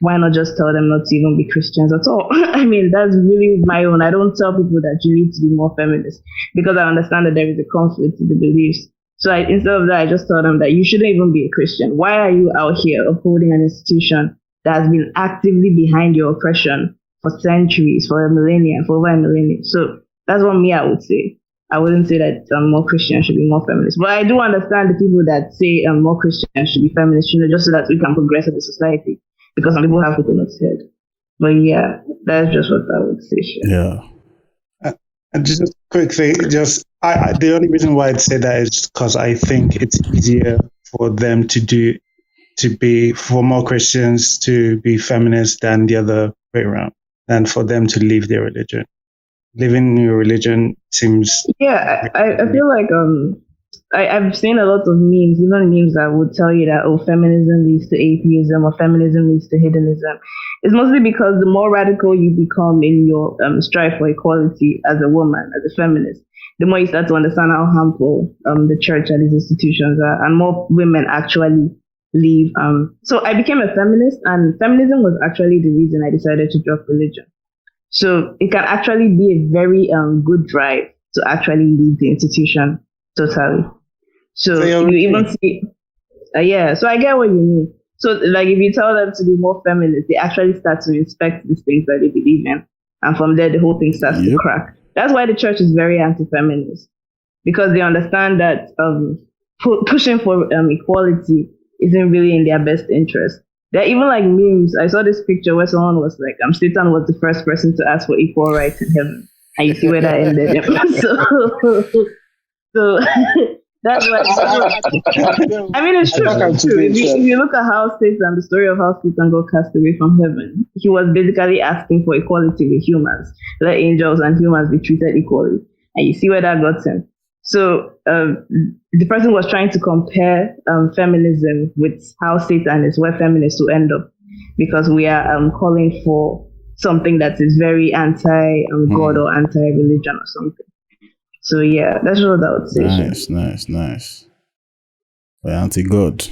why not just tell them not to even be Christians at all? I mean, that's really my own. I don't tell people that you need to be more feminist, because I understand that there is a conflict in the beliefs. So instead of that, I just tell them that you shouldn't even be a Christian. Why are you out here upholding an institution that has been actively behind your oppression for centuries, for a millennia, for over a millennia? So that's what I would say. I wouldn't say that more Christians should be more feminist. But I do understand the people that say more Christians should be feminists, just so that we can progress as a society. Because some people have coconut head. But yeah, that's just what I would say. Yeah. And just a quick thing, the only reason why I'd say that is because I think it's easier for them for more Christians to be feminists than the other way around, than for them to leave their religion. Living in your religion seems... Yeah, I feel like I've seen a lot of memes, even memes that would tell you that, feminism leads to atheism or feminism leads to hedonism. It's mostly because the more radical you become in your strive for equality as a woman, as a feminist, the more you start to understand how harmful the church and these institutions are, and more women actually leave. So I became a feminist, and feminism was actually the reason I decided to drop religion. So it can actually be a very good drive to actually leave the institution totally. So you even see, so I get what you mean. So like if you tell them to be more feminist, they actually start to respect these things that they believe in. And from there, the whole thing starts to crack. That's why the church is very anti-feminist, because they understand that pushing for equality isn't really in their best interest. There are even like memes. I saw this picture where someone was like, Satan was the first person to ask for equal rights in heaven. And you see where that ended. So that's what I mean. It's true. If you look at how Satan, the story of how Satan got cast away from heaven, he was basically asking for equality with humans. Let angels and humans be treated equally. And you see where that got him. So the person was trying to compare feminism with how Satan is, where feminists will end up, because we are calling for something that is very anti-God or anti-religion or something. So yeah, that's what I would say. Nice. We're anti-God.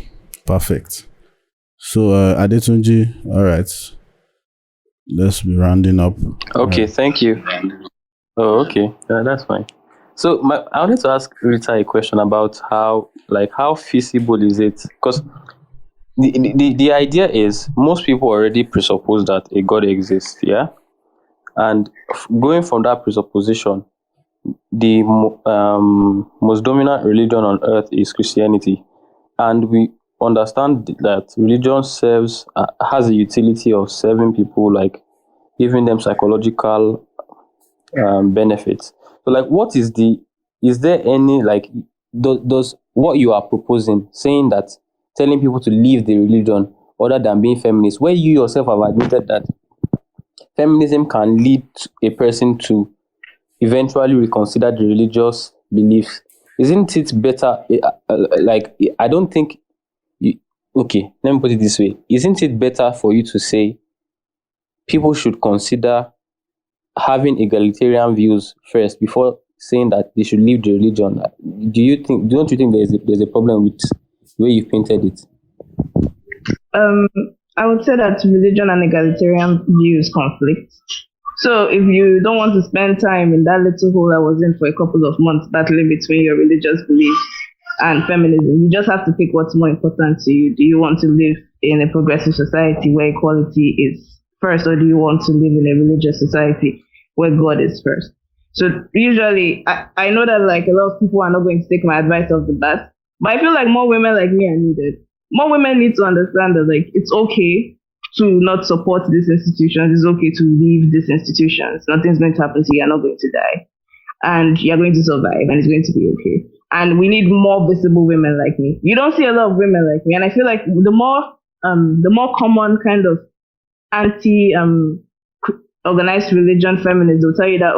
Perfect. So Adetunji, all right. Let's be rounding up. Okay, thank you. Oh, okay. That's fine. So I wanted to ask Rita a question about how feasible is it? Because the idea is most people already presuppose that a God exists, yeah? And going from that presupposition, the most dominant religion on earth is Christianity. And we understand that religion has a utility of serving people, like giving them psychological benefits. So, like, is there any, like, does what you are proposing, saying that telling people to leave the religion other than being feminist, where you yourself have admitted that feminism can lead a person to eventually reconsider the religious beliefs, isn't it better? I don't think. Okay, let me put it this way: isn't it better for you to say people should consider having egalitarian views first before saying that they should leave the religion? Don't you think there's a problem with the way you painted it? I would say that religion and egalitarian views conflict. So if you don't want to spend time in that little hole I was in for a couple of months battling between your religious beliefs and feminism, you just have to pick what's more important to you. Do you want to live in a progressive society where equality is first, or do you want to live in a religious society where God is first? So usually, I know that like a lot of people are not going to take my advice off the bat, but I feel like more women like me are needed. More women need to understand that like it's okay to not support these institutions. It's okay to leave these institutions. Nothing's going to happen to you. You're not going to die. And you're going to survive, and it's going to be okay. And we need more visible women like me. You don't see a lot of women like me. And I feel like the more common kind of organized religion feminists will tell you that,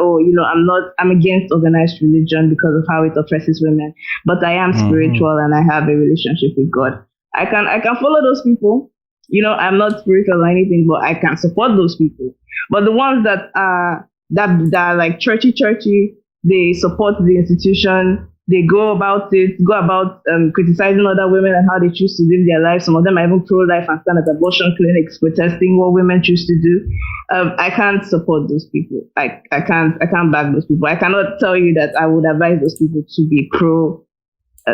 I'm against organized religion because of how it oppresses women. But I am spiritual and I have a relationship with God. I can follow those people. I'm not spiritual or anything, but I can support those people. But the ones that are like churchy, they support the institution. They go about criticizing other women and how they choose to live their lives. Some of them are even pro-life and stand at abortion clinics protesting what women choose to do. I can't support those people. I can't back those people. I cannot tell you that I would advise those people to be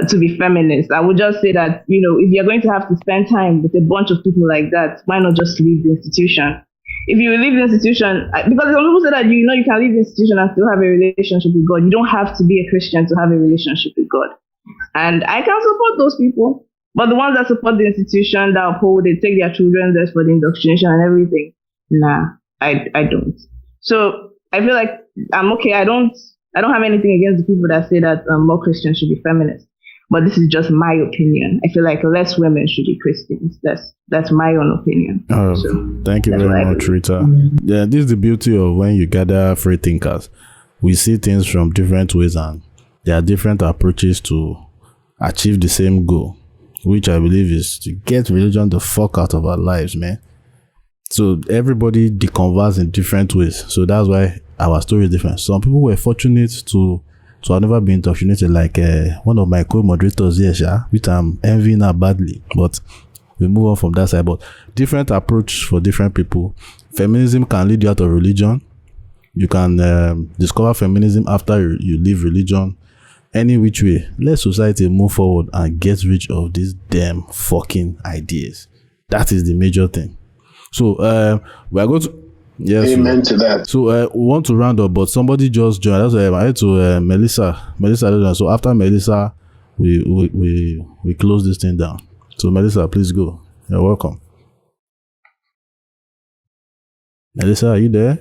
to be feminist. I would just say that, if you're going to have to spend time with a bunch of people like that, why not just leave the institution? If you leave the institution, because some people say that, you can leave the institution and still have a relationship with God. You don't have to be a Christian to have a relationship with God. And I can support those people. But the ones that support the institution, that uphold, they take their children there for the indoctrination and everything. Nah, I don't. So I feel like I'm okay. I don't have anything against the people that say that more Christians should be feminists. But this is just my opinion. I feel like less women should be Christians. That's my own opinion. Thank you very much, Rita. Yeah, this is the beauty of when you gather free thinkers. We see things from different ways, and there are different approaches to achieve the same goal, which I believe is to get religion the fuck out of our lives, man. So everybody deconverts in different ways. So that's why our story is different. Some people were fortunate to have never been indoctrinated, like one of my co-moderators here, which I'm envying her badly. But we move on from that side. But different approach for different people. Feminism can lead you out of religion. You can discover feminism after you leave religion. Any which way, let society move forward and get rid of these damn fucking ideas. That is the major thing. So we are going to. Yes. Amen to that. So we want to round up, but somebody just joined. That's why I had to Melissa. So after Melissa, we close this thing down. So Melissa, please go. You're welcome. Melissa, are you there?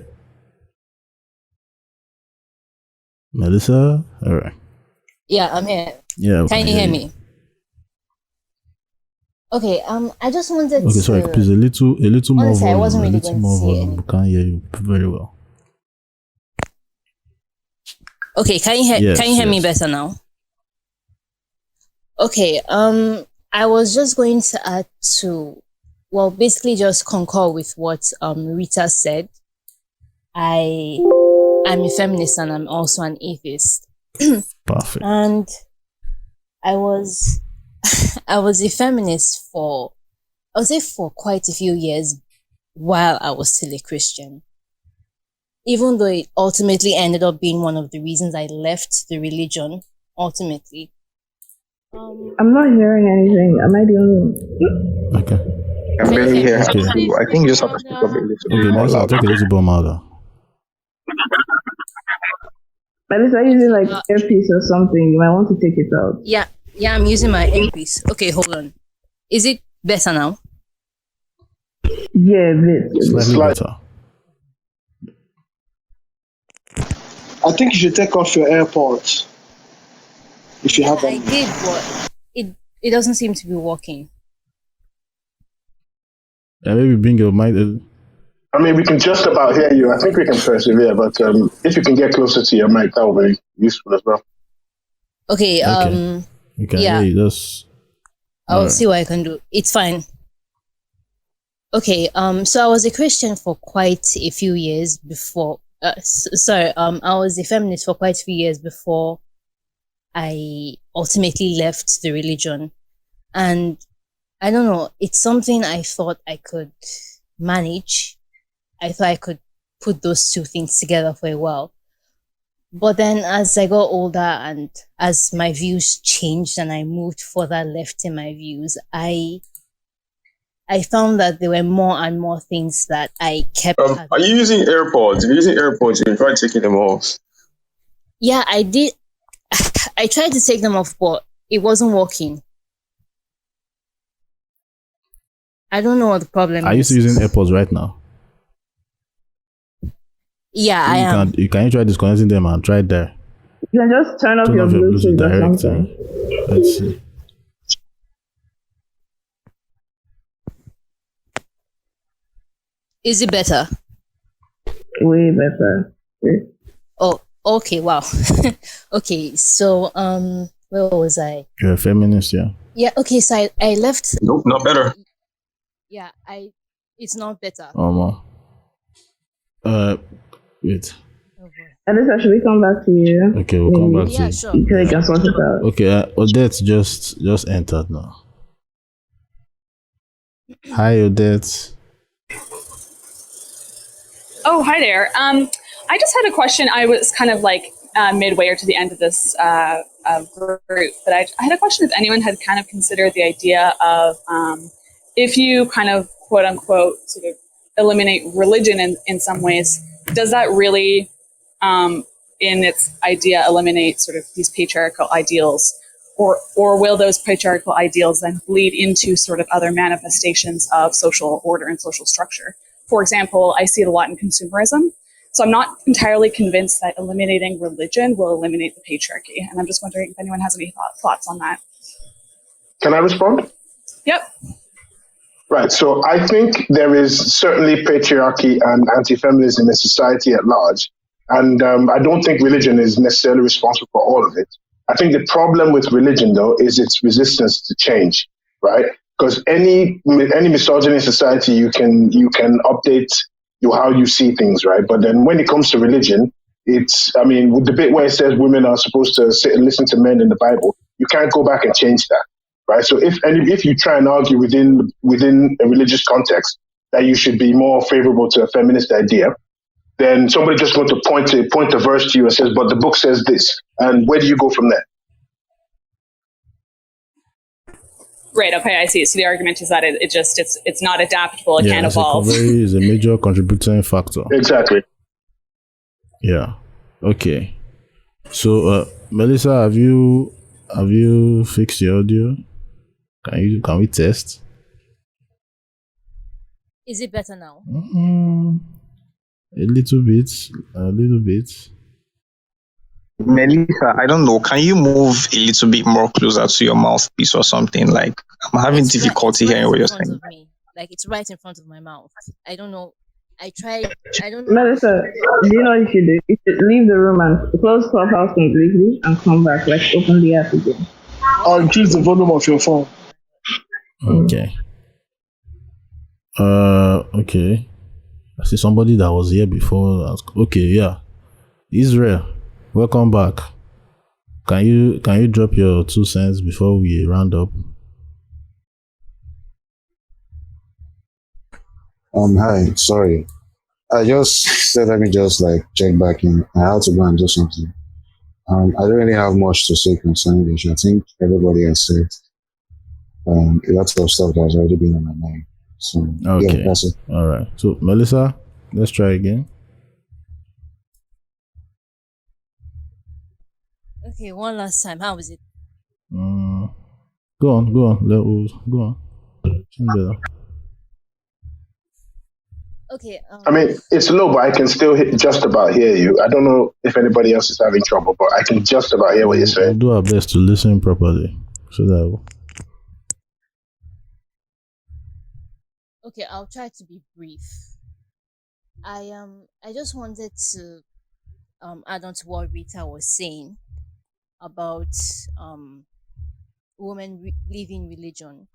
Melissa, all right. Yeah, I'm here. Yeah. Can you hear me? Okay. I just wanted to. Okay, sorry. Please, a little more honestly, volume. I wasn't really a little going more to say volume. anything. We can't hear you very well. Okay, can you hear? Yes, can you hear me yes. better now? Okay. I was just going to add to, well, basically just concur with what Rita said. I'm a feminist and I'm also an atheist. Perfect. And I was a feminist for quite a few years while I was still a Christian. Even though it ultimately ended up being one of the reasons I left the religion, ultimately. I'm not hearing anything. Am I the only one? Okay. I'm barely here. Okay. I think you just have to speak up a little bit Okay, more Melissa, loud. talk a little bit louder. Melissa, using like earpiece or something. You might want to take it out. Yeah, I'm using my earpiece. Okay, hold on. Is it better now? Yeah, a bit. Slightly better. I think you should take off your AirPods if you have I them. did, but it doesn't seem to be working. Yeah, maybe bring your mic. I mean, we can just about hear you. I think we can persevere, but if you can get closer to your mic, that will be useful as well. Okay, You can yeah. hear you. Just I'll see what I can do. It's fine. Okay, so I was a Christian for quite a few years before. I was a feminist for quite a few years before I ultimately left the religion. And I don't know, it's something I thought I could manage. I thought I could put those two things together for a while. But then as I got older and as my views changed and I moved further left in my views, I found that there were more and more things that I kept having. Are you using AirPods? If you're using AirPods, you can try taking them off. Yeah, I did. I tried to take them off, but it wasn't working. I don't know what the problem is. Are you still using AirPods right now? Yeah, I am. Can you try disconnecting them and try there? You can just turn off your Bluetooth or something. Let's see. Is it better? Way better. Oh, okay, wow. Okay, so where was I? You're a feminist, yeah? Yeah, okay, so I left. Nope, not better. Yeah, it's not better. Wait. Alyssa, should we come back to you? Okay, we'll come back to Yeah, you. sure. So you can sort it out. Okay, Odette just entered now. Hi, Odette. Oh, hi there. I just had a question. I was kind of like midway or to the end of this group, but I had a question if anyone had kind of considered the idea of if you kind of quote unquote sort of eliminate religion in some ways, does that really in its idea eliminate sort of these patriarchal ideals, or will those patriarchal ideals then bleed into sort of other manifestations of social order and social structure? For example, I see it a lot in consumerism. So I'm not entirely convinced that eliminating religion will eliminate the patriarchy. And I'm just wondering if anyone has any thoughts on that. Can I respond? Yep. Right. So I think there is certainly patriarchy and anti-feminism in society at large. And I don't think religion is necessarily responsible for all of it. I think the problem with religion, though, is its resistance to change, right? Because any misogyny in society, you can update how you see things, right? But then when it comes to religion, with the bit where it says women are supposed to sit and listen to men in the Bible, you can't go back and change that, right? So if you try and argue within a religious context that you should be more favorable to a feminist idea, then somebody just going to point a verse to you and says, but the book says this. And where do you go from there? Right. Okay, I see. So the argument is that it's not adaptable. It can't evolve. Recovery is a major contributing factor. Exactly. Yeah. Okay. So, Melissa, have you fixed your audio? Can we test? Is it better now? A little bit. Melissa, I don't know. Can you move a little bit more closer to your mouthpiece or something? Like, I'm having difficulty hearing what you're saying. Like, it's right in front of my mouth. I don't know. I don't know. Melissa, do you know what you should do? You should leave the room and close Clubhouse completely and come back, like open the app again. Or increase the volume of your phone. Okay. Okay. I see somebody that was here before. Okay, yeah. Israel, welcome back. Can you drop your 2 cents before we round up? Hi, sorry. I just said let me just check back in. I had to go and do something. I don't really have much to say concerning this. I think everybody has said lots of stuff that has already been on my mind. So, okay. Yeah, that's it. All right. So, Melissa, let's try again. Okay, one last time. How was it? Go on. Go on. Okay. I mean, it's low, but I can still just about hear you. I don't know if anybody else is having trouble, but I can just about hear what you're saying. We'll do our best to listen properly, so that. Okay, I'll try to be brief. I just wanted to add on to what Rita was saying about women leaving religion,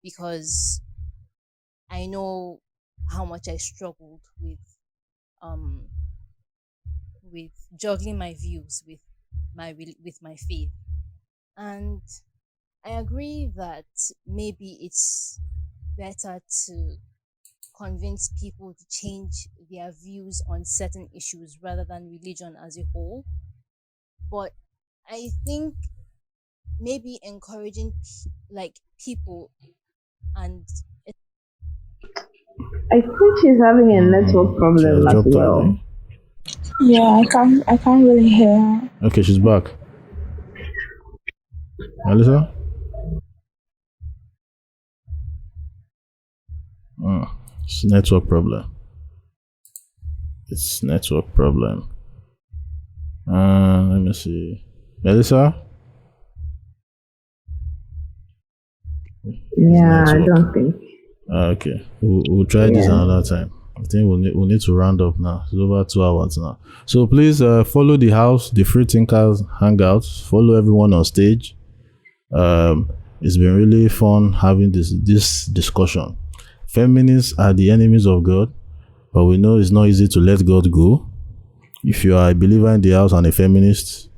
because I know how much I struggled with juggling my views with my faith. And I agree that maybe it's better to convince people to change their views on certain issues rather than religion as a whole. But I think maybe encouraging people, and I think she's having a network problem as well. Yeah, I can't really hear her. Okay, she's back. Melissa? It's network problem. Let me see. Melissa? Yeah, I don't think. Okay, we'll try this another time. I think we'll need to round up now. It's over 2 hours now. So please follow the house, the Free Thinkers Hangouts. Follow everyone on stage. It's been really fun having this discussion. Feminists are the enemies of God, but we know it's not easy to let God go. If you are a believer in the house and a feminist,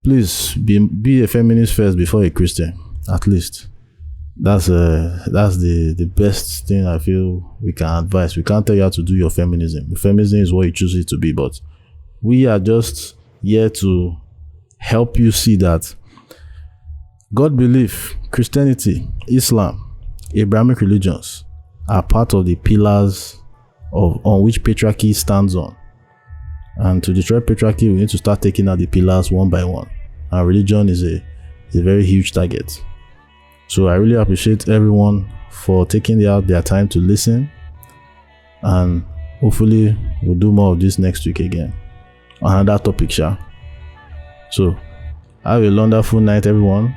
please be a feminist first before a Christian, at least. That's the best thing I feel we can advise. We can't tell you how to do your feminism. Feminism is what you choose it to be, but we are just here to help you see that God belief, Christianity, Islam, Abrahamic religions are part of the pillars on which patriarchy stands on. And to destroy patriarchy, we need to start taking out the pillars one by one. And religion is a very huge target. So I really appreciate everyone for taking out their time to listen. And hopefully we'll do more of this next week again. Another topic, sha. So have a wonderful night, everyone.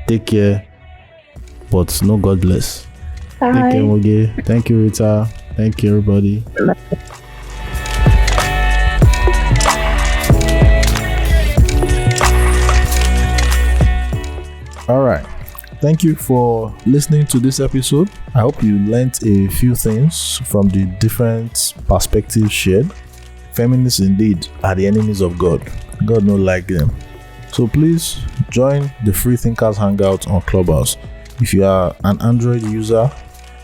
Take care. But no, God bless. Bye. Take care, Moge. Thank you, Rita. Thank you, everybody. All right. Thank you for listening to this episode. I hope you learnt a few things from the different perspectives shared. Feminists indeed are the enemies of God. God don't like them. So please join the Free Thinkers Hangout on Clubhouse. If you are an Android user,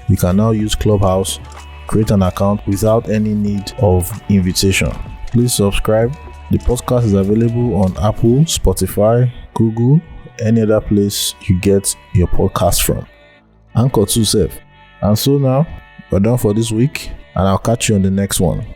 you can now use Clubhouse, create an account without any need of invitation. Please subscribe. The podcast is available on Apple, Spotify, Google, any other place you get your podcast from. Anchor too safe. And so now, we're done for this week, and I'll catch you on the next one.